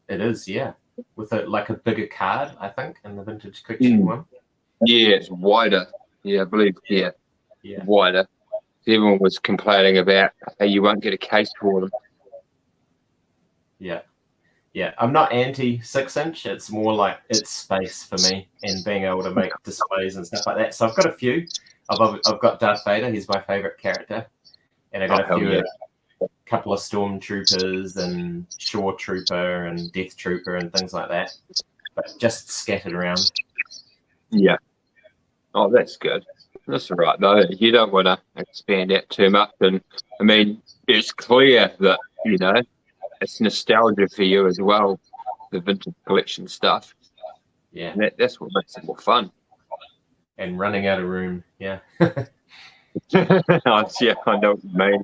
It is, yeah. With a bigger card, I think, in the Vintage collection one. Yeah, it's wider. Yeah, I believe. Yeah. Wider. Everyone was complaining about how you won't get a case for them. Yeah. Yeah, I'm not anti 6-inch. It's more like it's space for me and being able to make displays and stuff like that. So I've got a few. I've got Darth Vader. He's my favorite character. And I've got a couple of Stormtroopers and Shore Trooper and Death Trooper and things like that. But just scattered around. Yeah. Oh, that's good. That's all right, though. You don't want to expand out too much. And, I mean, it's clear that, it's nostalgia for you as well, the vintage collection stuff. Yeah. And that's what makes it more fun. And running out of room, yeah. Yeah, I know what you mean.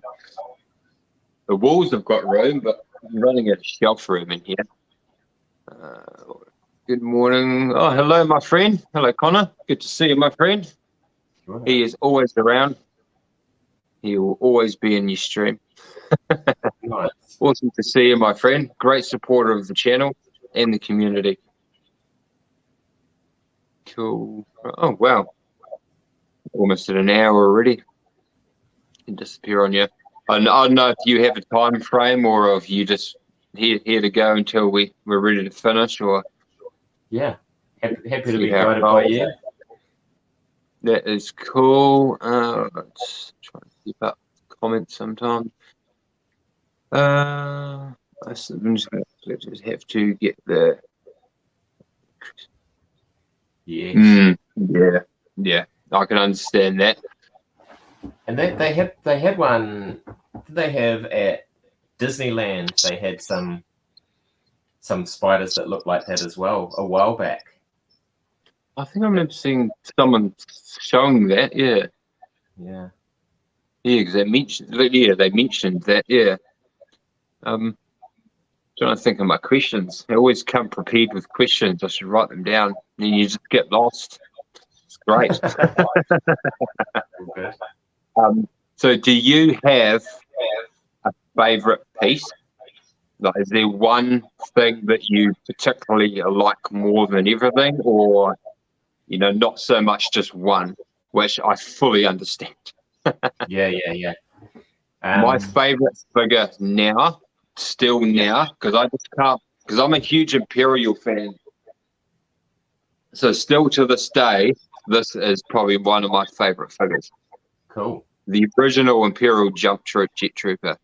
The walls have got room, but I'm running out of shelf room in here. Good morning. Oh, hello, my friend. Hello, Connor. Good to see you, my friend. Sure. He is always around. He will always be in your stream. Nice. Awesome to see you, my friend. Great supporter of the channel and the community. Cool. Oh, wow. Almost at an hour already. Can disappear on you. I don't know if you have a time frame or if you just here to go until we're ready to finish, or happy to be guided by you. That is cool. Let's try to keep up comments sometimes. I'm just going to have to get the. Yes. Yeah. I can understand that. And they had one. Did they have at Disneyland? They had some spiders that looked like that as well a while back. I think I remember seeing someone showing that. Yeah. Yeah. Yeah, because they mentioned that. Yeah. Trying to think of my questions. I always come prepared with questions. I should write them down. And you just get lost. It's great. Good. So do you have a favourite piece? Like, is there one thing that you particularly like more than everything, or not so much just one? which I fully understand. Yeah. My favorite figure now, still now, because I just can't, because I'm a huge Imperial fan. So still to this day, this is probably one of my favorite figures. Cool. The original Imperial Jet Trooper,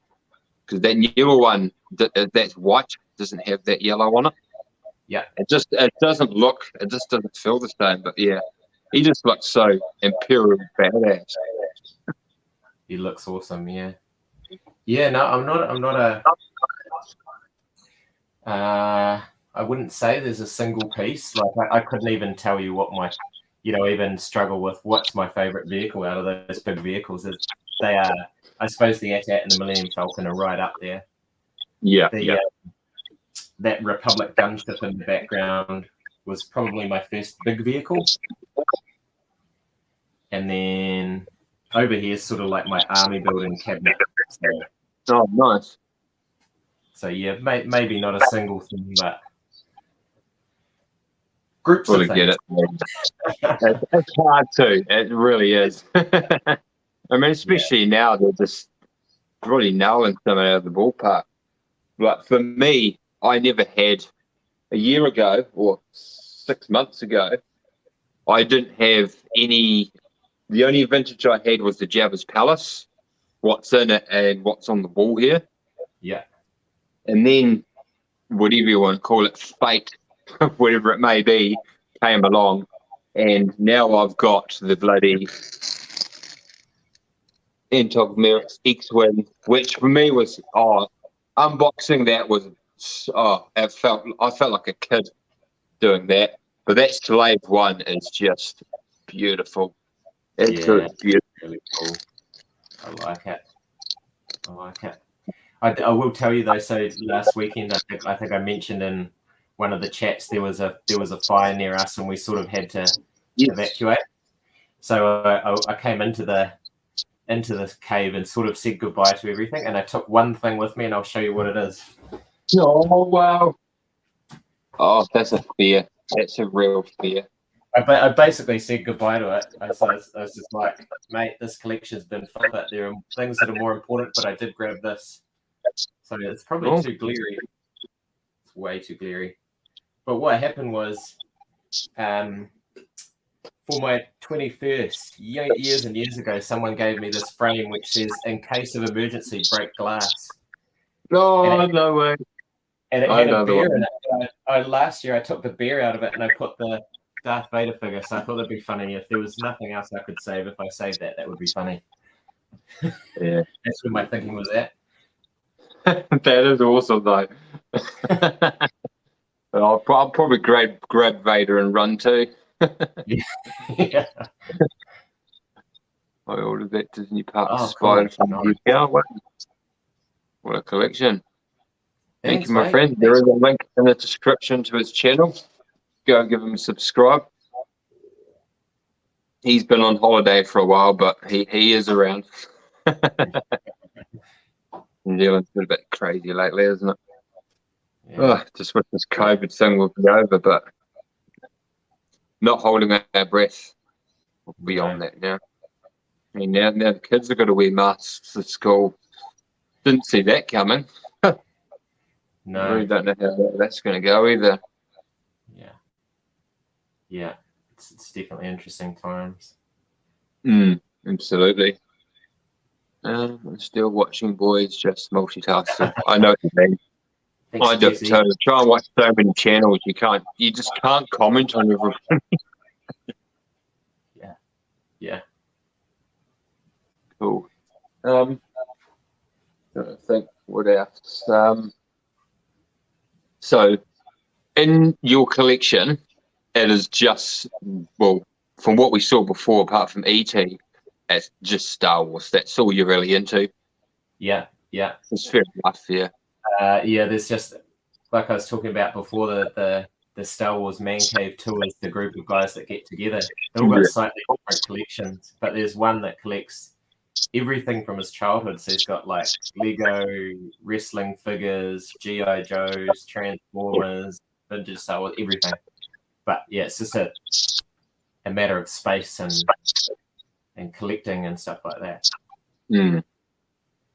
because that yellow one, that's white, doesn't have that yellow on it. Yeah. It just doesn't feel the same. But yeah, he just looks so Imperial badass. He looks awesome. Yeah. Yeah. No, I'm not a. I wouldn't say there's a single piece. Like I couldn't even tell you what my, even struggle with what's my favorite vehicle out of those big vehicles. They are, I suppose, the AT-AT and the Millennium Falcon are right up there. Yeah. That Republic gunship in the background was probably my first big vehicle. And then over here is sort of like my army building cabinet. Oh, nice. So yeah, maybe not a single thing, but groups of things. Get it. It's hard too. It really is. I mean, especially now, they're just really nailing something out of the ballpark. Like for me, I never had a year ago or 6 months ago, I didn't have any. The only vintage I had was the Jabba's Palace, what's in it and what's on the wall here. Yeah. And then whatever you want to call it, fate, whatever it may be, came along. And now I've got the bloody Antog Merrick's X-Wing, which for me was, unboxing that was, I felt like a kid doing that. But that Slave one is just beautiful. It's beautiful. Really cool. I like it. I will tell you though. So last weekend, I think I mentioned in one of the chats there was a fire near us, and we sort of had to evacuate. So I came into the cave and sort of said goodbye to everything, and I took one thing with me, and I'll show you what it is. Oh wow! Oh, that's a fear. That's a real fear. I basically said goodbye to it. I was just like, mate, this collection's been fun, but there are things that are more important. But I did grab this. So it's probably too glary. It's way too glary. But what happened was, for my 21st, years and years ago, someone gave me this frame which says, "In case of emergency, break glass." No, no way. And it had a bear in it. Last year, I took the bear out of it and I put the Darth Vader figure. So I thought it'd be funny if there was nothing else I could save. If I saved that, that would be funny. Yeah, that's where my thinking was at. That is awesome, though. I'll probably grab Vader and run too. Yeah. I ordered that Disney Park Spider from UK. What a collection. Thank you, my friend. There is a link in the description to his channel. Go give him a subscribe. He's been on holiday for a while, but he is around. New Zealand's been a bit crazy lately, isn't it? Yeah. Just wish this COVID thing would be over, but not holding our breath beyond that now. I mean, now the kids have got to wear masks at school. Didn't see that coming. No. I really don't know how that's going to go either. Yeah. It's definitely interesting times. Absolutely. I'm still watching boys, just multitasking. I know what you mean. I do try and watch so many channels. You just can't comment on everything. Yeah. Cool. I think what else? So, in your collection, it is just, well, from what we saw before, apart from ET, it's just Star Wars. That's all you're really into. Yeah. It's fair enough, yeah. There's just, like I was talking about before, the Star Wars Man Cave tours, the group of guys that get together. They've all got slightly different collections, but there's one that collects everything from his childhood. So he's got like Lego, wrestling figures, G.I. Joes, Transformers, vintage Star Wars, everything. But yeah, it's just a matter of space and and collecting and stuff like that. Mm.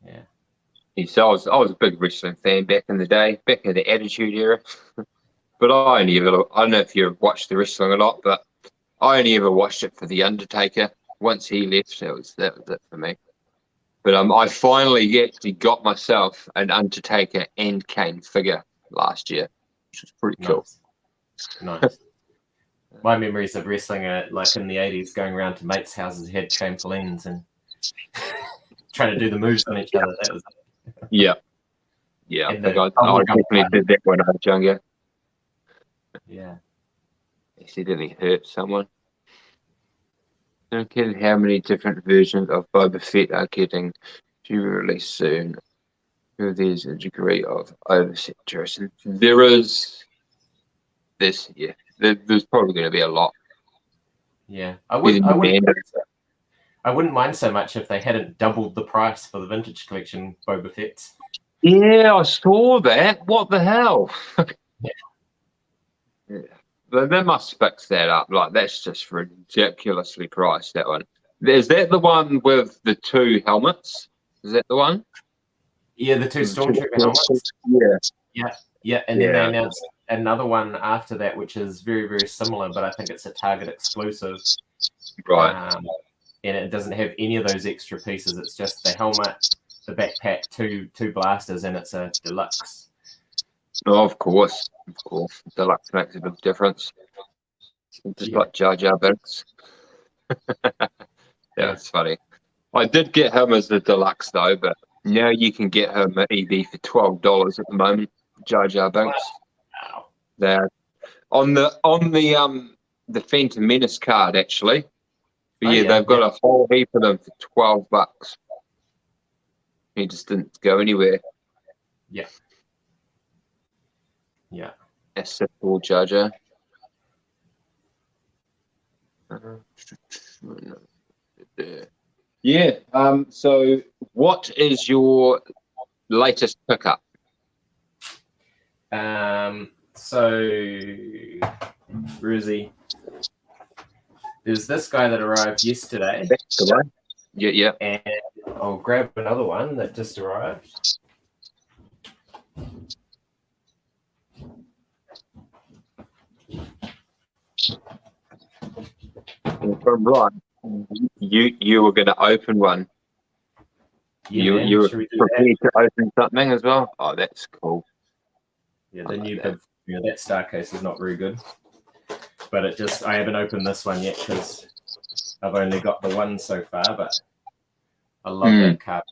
Yeah. Yeah, so I was a big wrestling fan back in the day, back in the Attitude Era. But I don't know if you've watched the wrestling a lot, but I only ever watched it for The Undertaker. Once he left, that was it for me. But I finally actually got myself an Undertaker and Kane figure last year, which was pretty cool. Nice. My memories of wrestling are like in the 80s, going around to mates' houses, had trampolines and trying to do the moves on each other. That was Yeah. Yeah, I And think the I bubble gum definitely fun. did that when I was younger. Yeah. Accidentally hurt someone. Don't care how many different versions of Boba Fett are getting to be released soon. There's a degree of oversaturation. There's probably going to be a lot. Yeah. I wouldn't mind so much if they hadn't doubled the price for the vintage collection Boba Fett's. Yeah, I saw that. What the hell? Yeah. But they must fix that up. Like, that's just ridiculously priced, that one. Is that the one with the 2 helmets? Is that the one? Yeah, the 2 Stormtrooper helmets. Yeah. Yeah. And then they announced another one after that, which is very, very similar, but I think it's a Target exclusive. Right. And it doesn't have any of those extra pieces. It's just the helmet, the backpack, two blasters, and it's a deluxe. Oh, of course. Deluxe makes a big difference. Just like Jar Jar Binks. It's funny. I did get him as the deluxe though, but now you can get him at EB for $12 at the moment. Jar Jar Binks. Wow. They're on the Phantom Menace card actually. But they've got a whole heap of them for $12. He just didn't go anywhere. Yeah. Yeah. That's so cool, Jar Jar. Yeah. So, what is your latest pickup? So, where is he? There's this guy that arrived yesterday. That's the one. Yeah. And I'll grab another one that just arrived. If I'm right, you were going to open one. Yeah, you were should we do prepared to open something as well. Oh, that's cool. Yeah, the new bib. That star case is not very good, but I haven't opened this one yet because I've only got the one so far. But I love that card.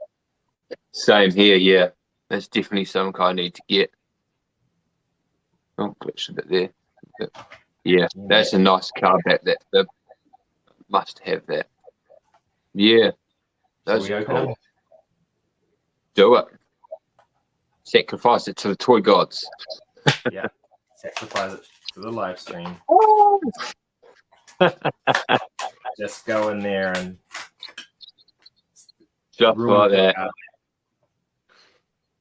Same here. Yeah, that's definitely something I need to get. Oh, glitched a bit there. But yeah, that's a nice card. That must have that. Yeah, that's cool. Do it. Sacrifice it to the toy gods. Yeah, sacrifice it to the live stream. Just go in there and just like that.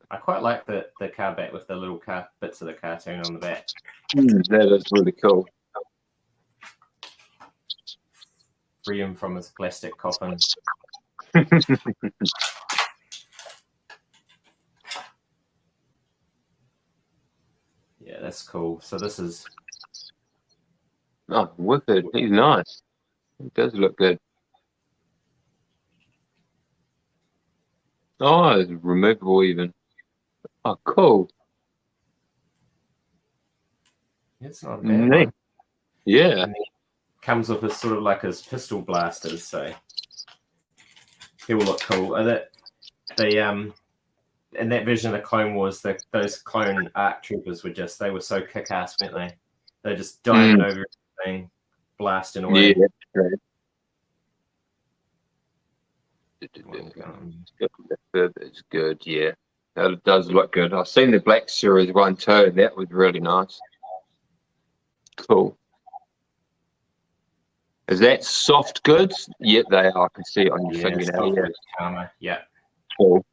I quite like the card back with the little bits of the cartoon on the back. That is really cool. Free him from his plastic coffin. Yeah, that's cool. So this is... Oh, wicked. He's nice. He does look good. Oh, it's removable even. Oh, cool. It's not a bad one. Yeah. And comes with his sort of like his pistol blasters, so he will look cool. In that version of the Clone Wars, those clone ARC troopers they were so kick-ass, weren't they? They're just diving over everything, blasting away. Yeah, that's great. It's good, yeah. It does look good. I've seen the Black Series one too. That was really nice. Cool. Is that soft goods? Yeah, they are. I can see it on your finger now. Yeah. Cool.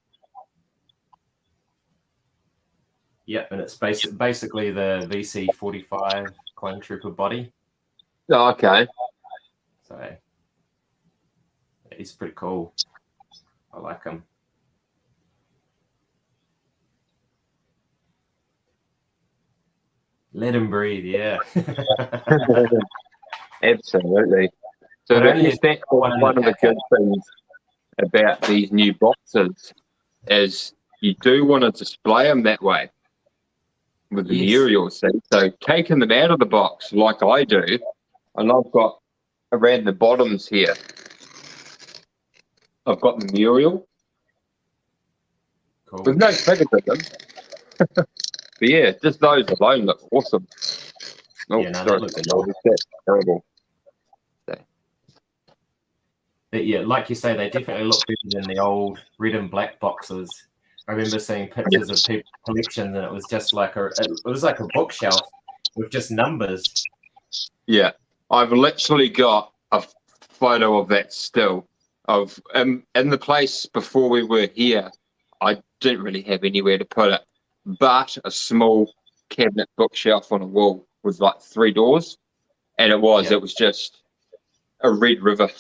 Yep, and it's basically the VC-45 Clone Trooper body. Oh, okay. So, he's pretty cool. I like him. Let him breathe, yeah. Absolutely. So But only that's one of the good things about these new boxes is you do want to display them that way with the Muriel seat. So taking them out of the box like I do, and I've got around the bottoms here, I've got the Muriel. Cool. There's no figures of them. But yeah, just those alone look awesome. Oh, Yeah, no, sorry, that looks that's terrible. But yeah, like you say, they definitely look better than the old red and black boxes. I remember seeing pictures of people's collections, and it was just like a bookshelf with just numbers. Yeah, I've literally got a photo of that still. Of in the place before we were here, I didn't really have anywhere to put it, but a small cabinet bookshelf on a wall with like 3 doors, and it was just a Red River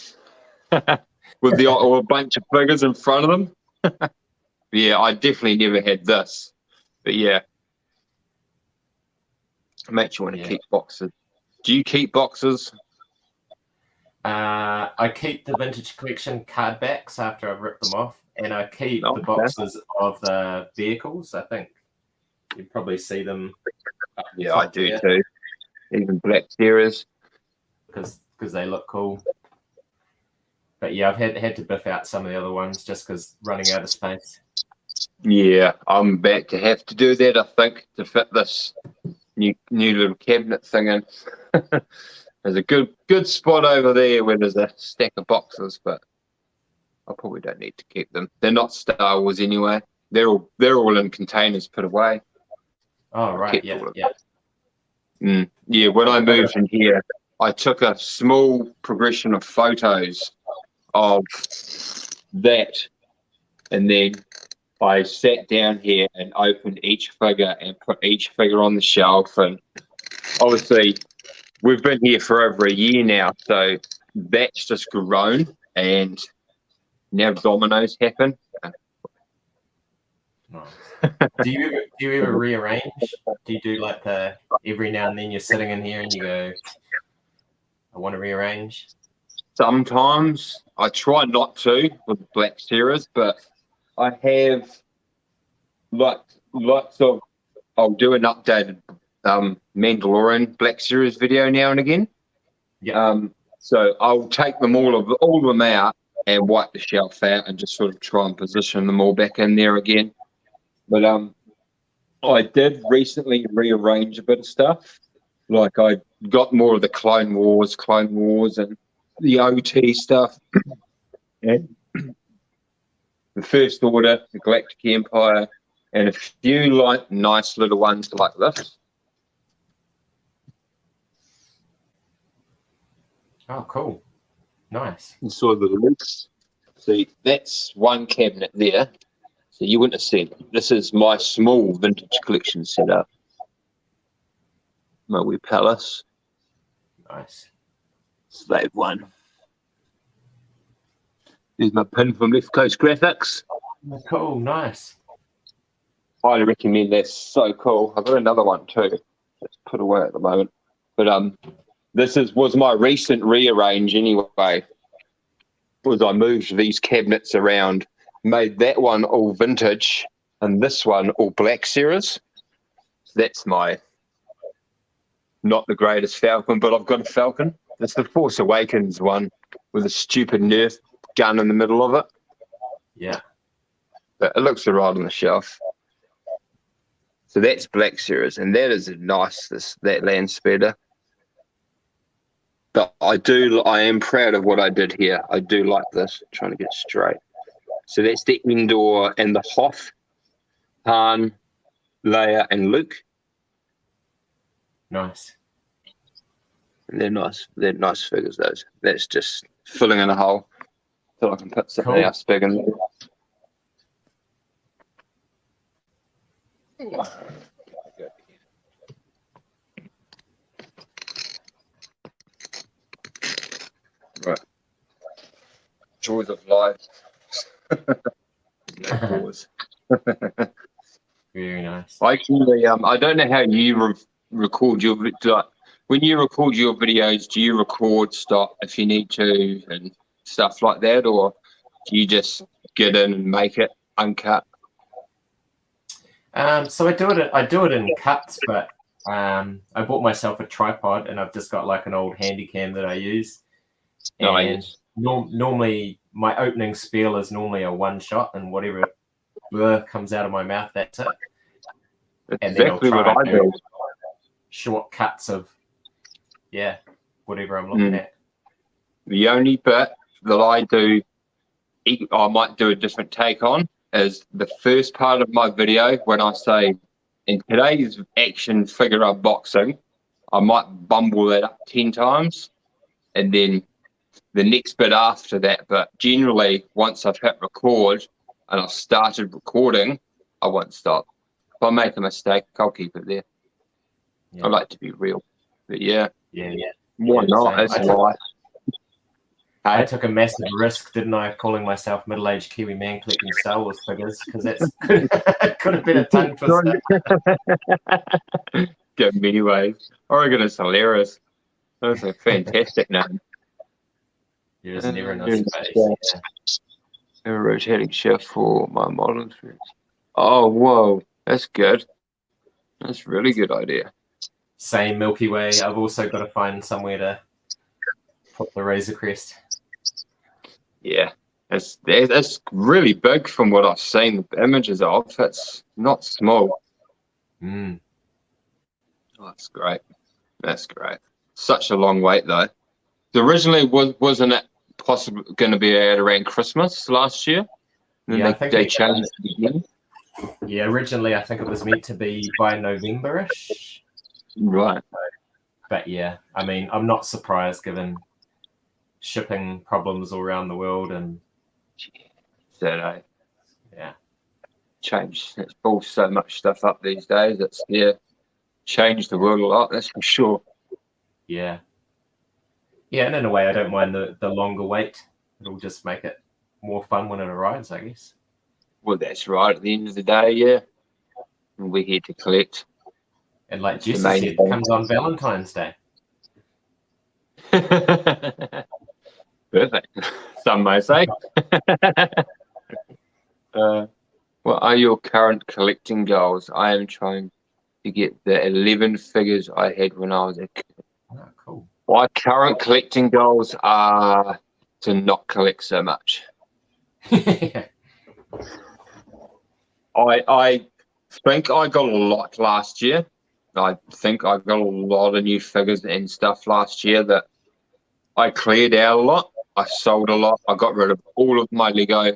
with a bunch of figures in front of them. Yeah, I definitely never had this, but yeah, makes you want to keep boxes. Do you keep boxes? I keep the vintage collection card backs after I've ripped them off, and I keep the boxes of the vehicles. I think you probably see them. Yeah, I do too. Even Black Series, because they look cool. But yeah, I've had to biff out some of the other ones just because running out of space. Yeah, I'm about to have to do that, I think, to fit this new little cabinet thing in. There's a good spot over there where there's a stack of boxes, but I probably don't need to keep them. They're not Star Wars anyway. They're all in containers put away. Oh right, yeah. Yeah, when I moved in here, I took a small progression of photos of that, and then I sat down here and opened each figure and put each figure on the shelf. And obviously, we've been here for over a year now, so that's just grown, and now dominoes happen. Nice. Do you ever rearrange? Do you do like every now and then you're sitting in here and you go, I want to rearrange? Sometimes I try not to with Black Series, but I have lots of. I'll do an updated Mandalorian Black Series video now and again. Yeah. So I'll take them all of them out and wipe the shelf out and just sort of try and position them all back in there again. But I did recently rearrange a bit of stuff. Like I got more of the Clone Wars and the OT stuff. And the First Order, the Galactic Empire, and a few like nice little ones like this. Oh, cool. Nice. And sort of the links. See, that's one cabinet there. So you wouldn't have seen it. This is my small vintage collection setup. My wee palace. Nice. Slave one. Here's my pin from Left Coast Graphics. Cool, nice. Highly recommend. That's so cool. I've got another one too. It's put away at the moment. But this was my recent rearrange anyway. Was I moved these cabinets around, made that one all vintage and this one all Black Series. That's my not the greatest Falcon, but I've got a Falcon. It's the Force Awakens one with a stupid Nerf gun in the middle of it. Yeah. But it looks alright on the shelf. So that's Black Series, and that is nice, that land speeder. But I am proud of what I did here. I do like this, trying to get straight. So that's the Endor and the Hoth, Han, Leia, and Luke. Nice. And they're nice figures, those. That's just filling in a hole so I can put something else big in there. Right. Joys of life. No pause. Very nice. I actually, I don't know how you record your like when you record your videos. Do you record stop if you need to and stuff like that, or do you just get in and make it uncut? So I do it in cuts, but I bought myself a tripod, and I've just got like an old Handycam that I use. And normally my opening spiel is normally a one shot, and whatever comes out of my mouth, that's it. And Exactly what I do. Short cuts of whatever I'm looking at. The only bit that I do, I might do a different take on, is the first part of my video when I say, in today's action figure unboxing, I might bumble that up 10 times, and then the next bit after that. But generally, once I've hit record and I've started recording, I won't stop. If I make a mistake, I'll keep it there. Yeah. I like to be real. But yeah. Why Yeah, not? It's life. I took a massive risk, didn't I, calling myself middle-aged Kiwi man collecting Star Wars figures, because that's could have been a tongue twister. Go many ways. I reckon it's hilarious. That's a fantastic name. There is never enough space. A rotating shift for my model. Oh, whoa. That's good. That's a really good idea. Same Milky Way. I've also got to find somewhere to put the Razor Crest. Yeah, it's really big from what I've seen the images of. It's not small. Oh, that's great. That's great. Such a long wait though. Originally, wasn't it possibly going to be out around Christmas last year? And Yeah, they changed it again. Yeah, originally I think it was meant to be by November-ish. Right. But yeah, I mean, I'm not surprised given shipping problems all around the world and So, yeah, change. It's pulled so much stuff up these days. It's changed the world a lot. That's for sure. Yeah, and in a way, I don't mind the longer wait. It'll just make it more fun when it arrives, I guess. Well, that's right. At the end of the day, yeah, we're here to collect. And like Jesse said, it comes on Valentine's Day. Perfect. Some may say. What are your current collecting goals? I am trying to get the 11 figures I had when I was a kid. Oh, cool. My current collecting goals are to not collect so much. I think I got a lot last year. I think I got a lot of new figures and stuff last year that I cleared out a lot. I sold a lot. I got rid of all of my Lego.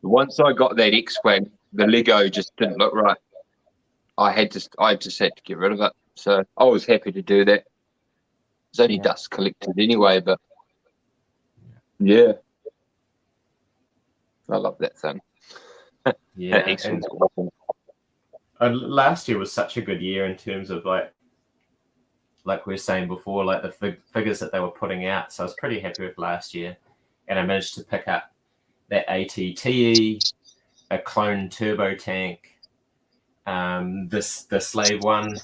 Once I got that X-Wing, the Lego just didn't look right. I just had to get rid of it. So I was happy to do that. It's only dust collected anyway, but yeah. I love that thing. Yeah. X-Wing's awesome. Last year was such a good year in terms of like we were saying before, like the figures that they were putting out. So I was pretty happy with last year, and I managed to pick up that ATTE, a clone turbo tank, the Slave One,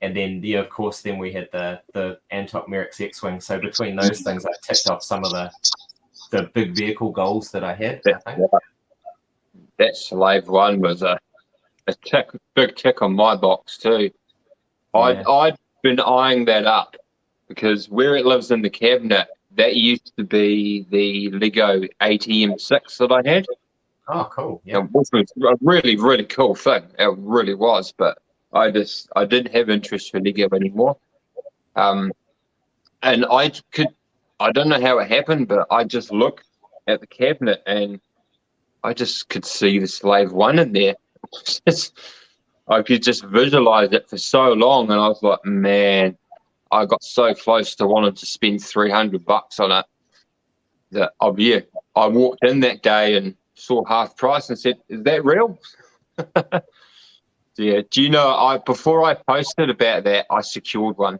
and then of course then we had the Antop Merrick's X-Wing. So between those things, I ticked off some of the big vehicle goals that I had. I think. That Slave One was a big tick on my box too. I'd been eyeing that up because where it lives in the cabinet, that used to be the Lego ATM6 that I had. Oh, cool! Yeah, which was a really, really cool thing. It really was, but I didn't have interest for Lego anymore. And I don't know how it happened, but I just looked at the cabinet and I just could see the Slave One in there. I could just visualize it for so long, and I was like, man, I got so close to wanting to spend $300 on it that I walked in that day and saw half price and said, "Is that real?" Yeah. Do you know? Before I posted about that, I secured one.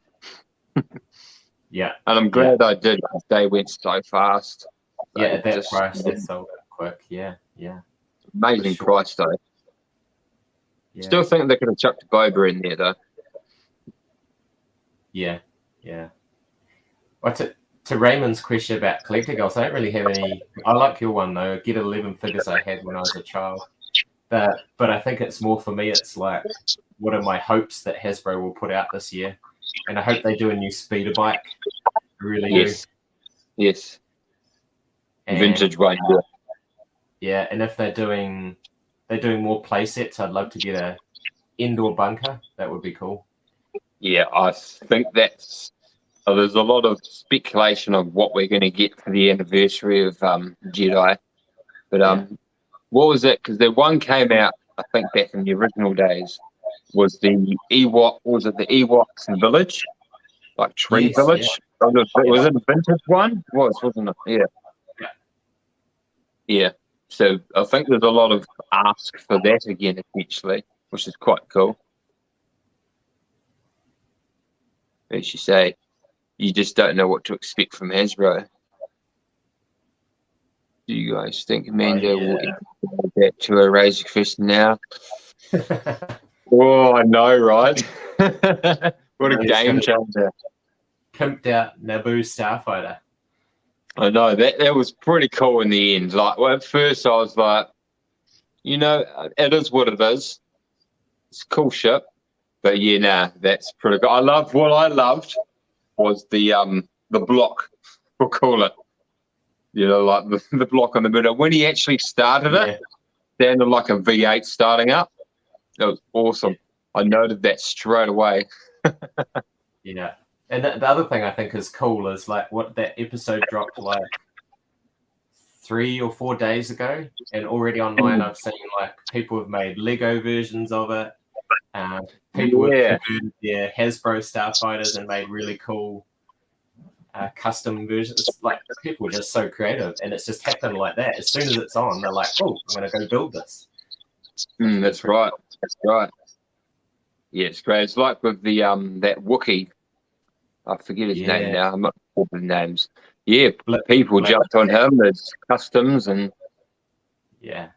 Yeah. And I'm glad I did because they went so fast. Yeah, at that Just price, they sold it quick. Yeah, yeah. amazing Sure. price though. Yeah. Still think they could have chucked Boba in there though. Yeah, yeah. Well, to Raymond's question about collector goals, I don't really have any. I like your one though. Get 11 figures I had when I was a child. But I think it's more for me. It's like, what are my hopes that Hasbro will put out this year? And I hope they do a new speeder bike. I really Yes. Yes. do. Vintage one. Yeah. Yeah, and if they're doing more play sets, I'd love to get a indoor bunker. That would be cool. Yeah, I think that's. There's a lot of speculation of what we're going to get for the anniversary of Jedi, but what was it? Because the one came out, I think, back in the original days, was the Ewok. Was it the Ewoks Village, like Tree Yes, Village? yeah. Was it a vintage one? Wasn't it? Yeah. Yeah. Yeah. So I think there's a lot of ask for that again, eventually, which is quite cool. As you say, you just don't know what to expect from Hasbro. Do you guys think Mando will go back to a Razor Crest now? Oh, I know, right? What a game changer. Pimped out Naboo Starfighter. I know, that was pretty cool in the end. Like, well, at first I was like, it is what it is. It's a cool ship. But yeah, nah, that's pretty good. What I loved was the block, we'll call it. Like the block on the middle. When he actually started it, sounded like a V8 starting up. It was awesome. Yeah. I noted that straight away. Yeah. And the other thing I think is cool is like what that episode dropped like 3 or 4 days ago. And already online I've seen like people have made Lego versions of it. People have converted their Hasbro Starfighters and made really cool custom versions. Like people are just so creative, and it's just happened like that. As soon as it's on, they're like, "Oh, I'm going to go build this." That's right. That's right. Yeah, it's great. It's like with the that Wookiee. I forget his name now. I'm not sure the names. Yeah, people jumped on him. There's customs and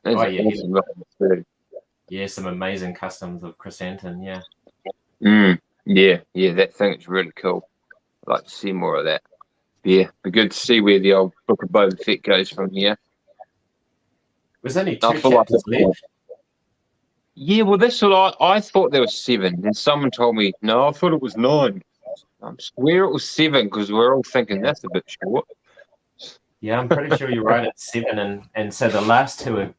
awesome. Yeah, some amazing customs of Chrysanthemum. Yeah. Yeah. That thing is really cool. I'd like to see more of that. Yeah, be good to see where the old Book of Boba Fett goes from here. There's only 2 chapters left. Yeah, well, that's what I thought there was 7. And someone told me, no, I thought it was 9. I swear it was 7 because we're all thinking that's a bit short. Yeah, I'm pretty sure you're right. It's 7, and so the last 2 are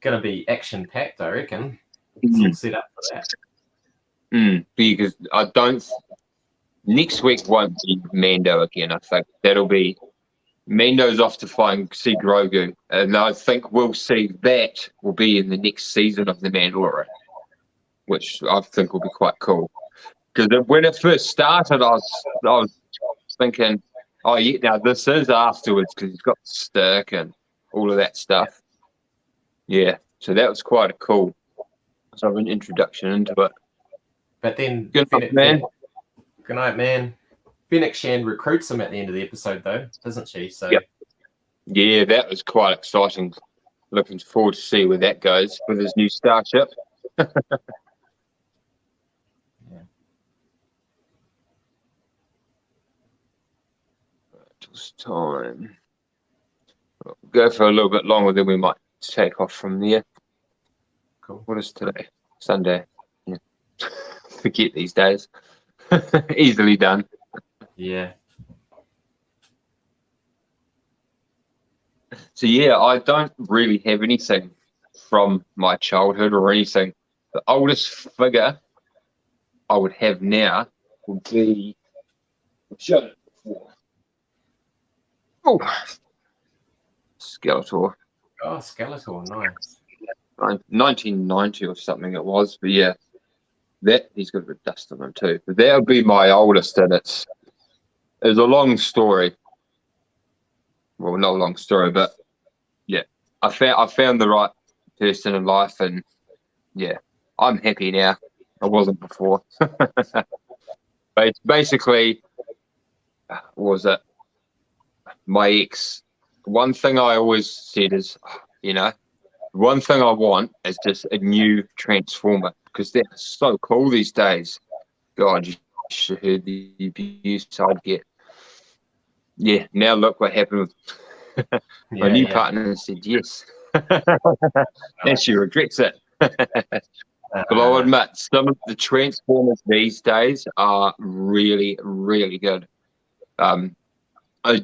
going to be action packed. I reckon. It's all set up for that. Because I don't. Next week won't be Mando again. I think that'll be Mando's off to see Grogu, and I think we'll see that will be in the next season of The Mandalorian, which I think will be quite cool. Because when it first started, I was thinking, oh yeah, now this is afterwards because he's got the stick and all of that stuff. Yeah, so that was quite a cool sort of an introduction into it. But then, good night, man. Fennec Shand recruits him at the end of the episode, though, doesn't she? So yeah, that was quite exciting. Looking forward to see where that goes with his new starship. It's time. We'll go for a little bit longer, then we might take off from there. Cool. What is today? Sunday. Yeah. Forget these days. Easily done. Yeah. So yeah, I don't really have anything from my childhood or anything. The oldest figure I would have now would be. I've shown it before. Oh, Skeletor. Oh, Skeletor, nice. 1990 or something it was, but yeah, that he's got a bit of dust on him too. But that would be my oldest, and it's a long story. Well, not a long story, but yeah, I found the right person in life, and yeah, I'm happy now. I wasn't before. But basically, what was it? my ex, one thing I always said is, one thing I want is just a new Transformer because they're so cool these days. God, you should have heard the abuse I'd get. Yeah, now look what happened with my new partner said yes. And she regrets it. But I'll admit, some of the Transformers these days are really, really good. Have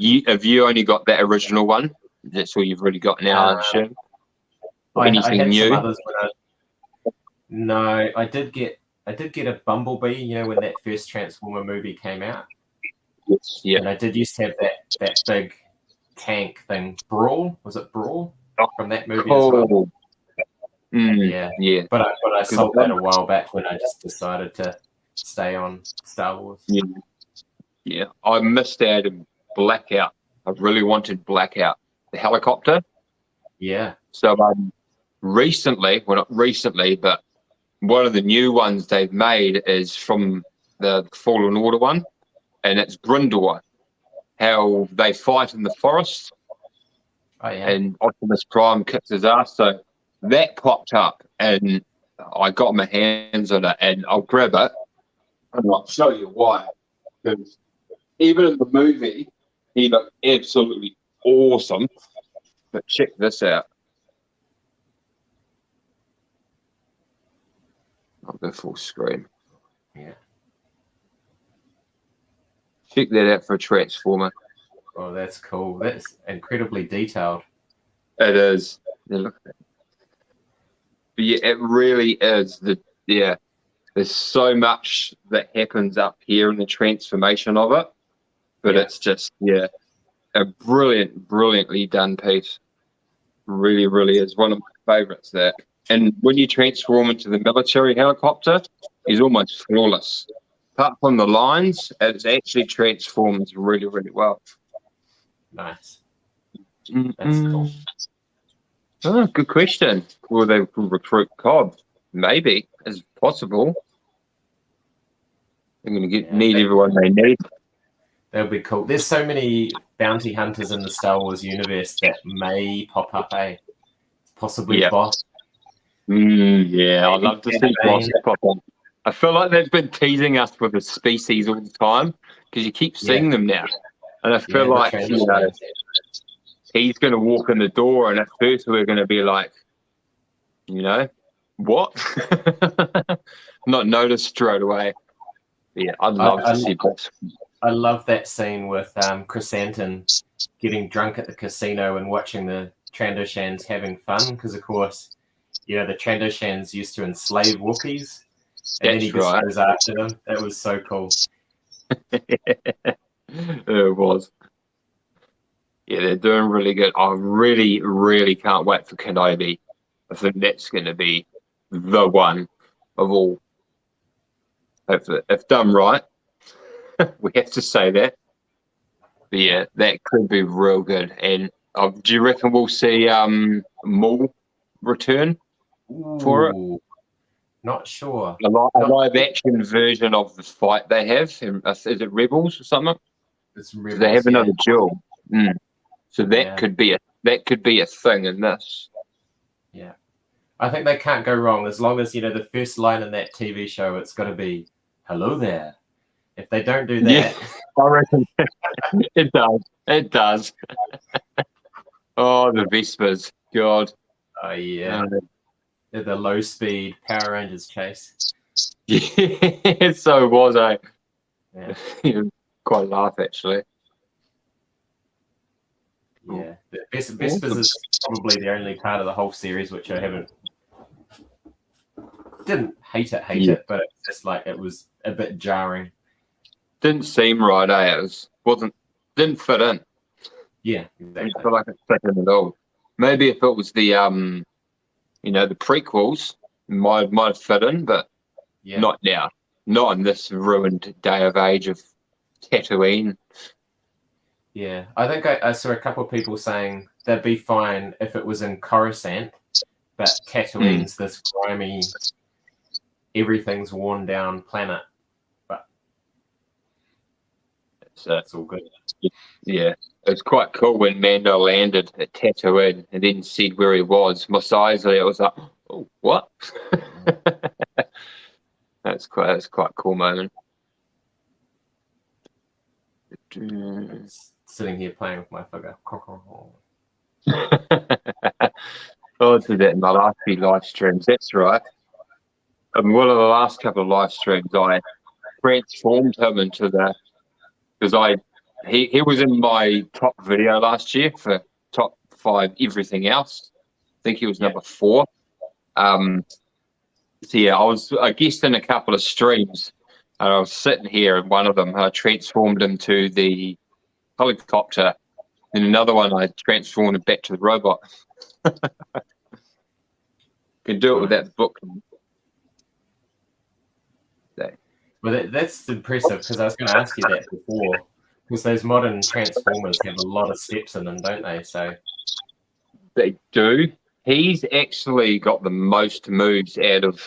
you only got that original one? That's all you've really got now, I assume? I had new? some others No, I did get a Bumblebee, you know, when that first Transformer movie came out. Yeah. And I did used to have that big tank thing. Brawl? Was it Brawl? From that movie as well. Yeah. But I sold that a while back when I just decided to stay on Star Wars. Yeah. I missed out on Blackout. I really wanted Blackout. The helicopter. Yeah. So recently, well not recently, but one of the new ones they've made is from the Fallen Order one, and it's Grindor. How they fight in the forest. Oh yeah. And Optimus Prime kicks his ass. So that popped up, and I got my hands on it, and I'll grab it, and I'll show you why. Because even in the movie, he looked absolutely awesome. But check this out. I'll go full screen. Yeah. Check that out for a Transformer. Oh, that's cool. That's incredibly detailed. It is. Yeah, look at that. But yeah, it really is. There's so much that happens up here in the transformation of it. But it's just, a brilliantly done piece. Really, really is one of my favorites there. And when you transform into the military helicopter, he's almost flawless. Apart from the lines, it actually transforms really, really well. Nice. That's cool. Oh, good question. Will they recruit Cobb? Maybe, as possible. They're going to need everyone they need. That would be cool. There's so many bounty hunters in the Star Wars universe that may pop up, possibly Boss. I'd love to see Boss pop on. I feel like they've been teasing us with the species all the time because you keep seeing them now. And I feel like, he's going to walk in the door, and at first we're going to be like, what? Not noticed straight away. Yeah, I'd love to see Boss. I love that scene with Chrysanthemum getting drunk at the casino and watching the Trandoshans having fun because, of course, the Trandoshans used to enslave Wookiees, and then he just goes after them. That was so cool. It was. Yeah, they're doing really good. I really, really can't wait for Kenobi. I think that's going to be the one of all. If done right, we have to say that. But yeah, that could be real good. And do you reckon we'll see Maul return for it? Not sure. A live action version of the fight they have. Is it Rebels or something? It's Rebels. They have another duel. So that could be a thing in this. Yeah. I think they can't go wrong as long as, the first line in that TV show, it's got to be, "Hello there." If they don't do that... I reckon it does. It does. Oh, the Vespers. God. Oh, yeah. They're the low-speed Power Rangers chase. Yeah, so was I. Yeah. Quite laugh, actually. Yeah. Vespers is probably the only part of the whole series which I didn't hate it, but it's just like it was a bit jarring. Didn't seem right, It didn't fit in. Yeah, exactly. Didn't feel like it fit in at all. Maybe if it was the the prequels, might have fit in, but not now. Not in this ruined day of age of Tatooine. Yeah, I think I saw a couple of people saying they'd be fine if it was in Coruscant, but Tatooine's this grimy, everything's worn down planet. But it's all good. Yeah, It was quite cool when Mando landed at Tatooine and then said where he was. Mos Eisley, it was like, oh, what? That's quite a cool moment. Sitting here playing with my figure. Oh, I did that in my last few live streams. That's right. One of the last couple of live streams, I transformed him into because he was in my top video last year for top 5 everything else. I think he was number 4. So yeah, I was a guest in a couple of streams, and I was sitting here in one of them. I transformed him to the helicopter. In another one, I transformed him back to the robot. Can do it with that book. Well, that's impressive, because I was going to ask you that before. Because those modern Transformers have a lot of steps in them, don't they? So they do. He's actually got the most moves out of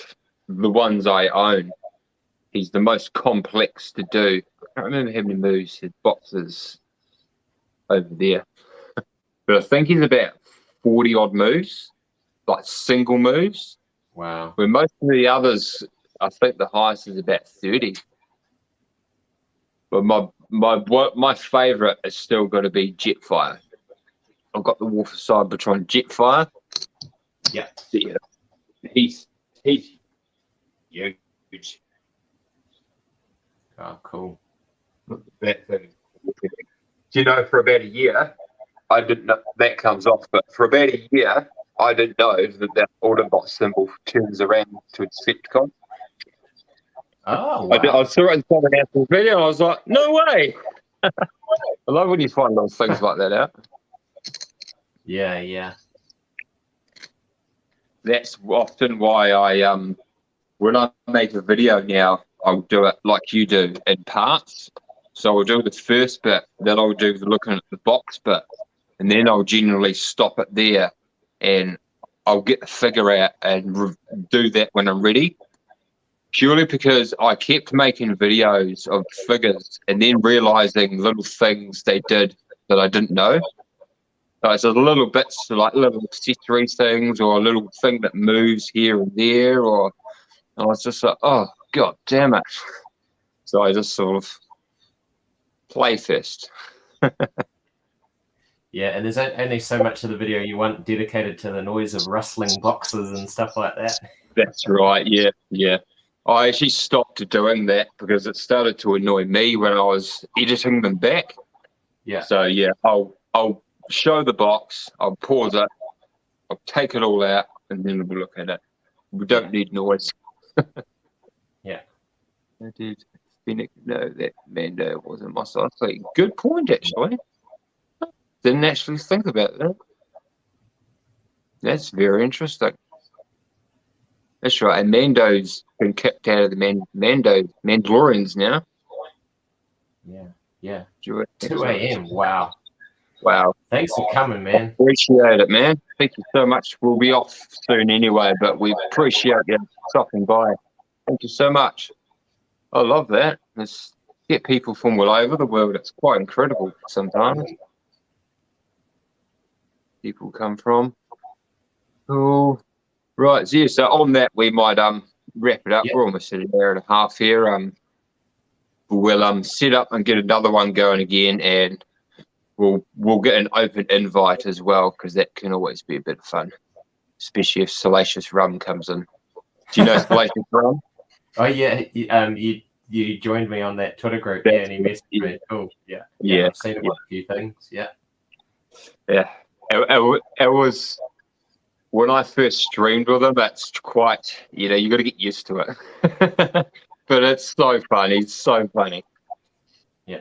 the ones I own. He's the most complex to do. I can't remember how many moves his boxes over there. But I think he's about 40 odd moves, like single moves. Wow. Where most of the others, I think the highest is about 30. But my favourite is still got to be Jetfire. I've got the Wolf of Cybertron Jetfire. Yeah. Yeah. He's huge. Oh, cool. That thing. Do you know, for about a year, I didn't know that comes off, but for about a year, I didn't know that Autobot symbol turns around to a Decepticon. Oh, wow. I saw it in someone else's video, and I was like, no way. I love when you find those things like that out. Yeah. That's often why I when I make a video now, I'll do it like you do in parts. So I'll do the first bit, then I'll do the looking at the box bit, and then I'll generally stop it there, and I'll get the figure out and do that when I'm ready. Purely because I kept making videos of figures and then realizing little things they did that I didn't know. So little bits, like little accessory things, or a little thing that moves here and there, or I was just like, oh, god damn it. So I just sort of play first. Yeah, and there's only so much of the video you want dedicated to the noise of rustling boxes and stuff like that. That's right, yeah. I actually stopped doing that because it started to annoy me when I was editing them back. Yeah. So yeah, I'll show the box, I'll pause it, I'll take it all out, and then we'll look at it. We don't need noise. Yeah. I did know that Mando wasn't my size. Good point, actually. Didn't actually think about that. That's very interesting. That's right. And Mando's been kicked out of the Mandalorians now. Yeah. 2 a.m. Wow. Thanks for coming, man. Appreciate it, man. Thank you so much. We'll be off soon anyway, but we appreciate you stopping by. Thank you so much. I love that. Let's get people from all over the world. It's quite incredible sometimes. People come from. Cool. Right, so, yeah, so on that we might wrap it up. Yep. We're almost at an hour and a half here. We'll set up and get another one going again, and we'll get an open invite as well, because that can always be a bit of fun, especially if Salacious Rum comes in. Do you know Salacious Rum? Oh yeah, you joined me on that Twitter group, and he messaged me. Cool, yeah. I've seen him on a few things, yeah. It was when I first streamed with him. It's quite, you got to get used to it. But it's so funny. It's so funny. Yeah.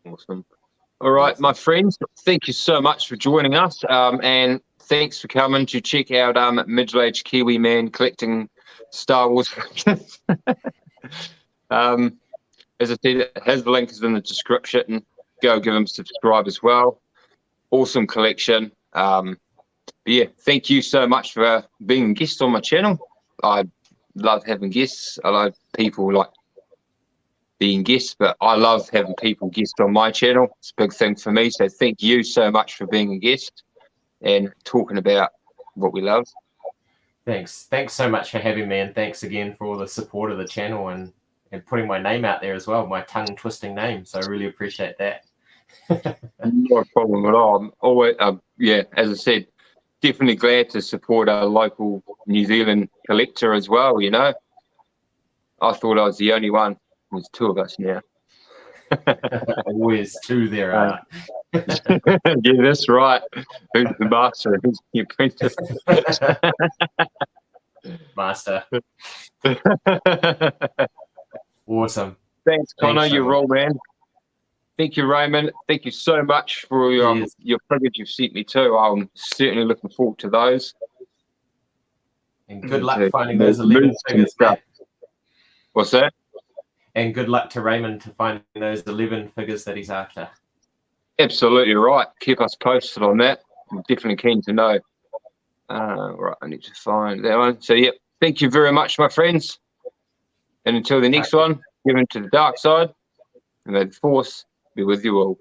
Awesome. All right, my friends, thank you so much for joining us, and thanks for coming to check out Middle-aged Kiwi man collecting Star Wars. As I said, his link is in the description. Go give him a subscribe as well. Awesome collection. But yeah, thank you so much for being a guest on my channel. I love having guests. I love people like being guests, but I love having people guest on my channel. It's a big thing for me. So thank you so much for being a guest and talking about what we love. Thanks so much for having me, and thanks again for all the support of the channel and putting my name out there as well, my tongue twisting name. So I really appreciate that. Not a problem at all. I'm always, yeah, as I said, definitely glad to support a local New Zealand collector as well. You know, I thought I was the only one. There's two of us now. Always two there are. Yeah, that's right. Who's the master? Who's the apprentice? Master. Awesome. Thanks, Connor. Thanks, You're Raymond. all, man. Thank you, Raymond. Thank you so much for your figures you've sent me too. I'm certainly looking forward to those. And good luck finding those 11 figures, mate. What's that? And good luck to Raymond to find those 11 figures that he's after. Absolutely right. Keep us posted on that. I'm definitely keen to know. Right, I need to find that one. So, yeah, thank you very much, my friends. And until the next one, give into the dark side, and may the Force be with you all.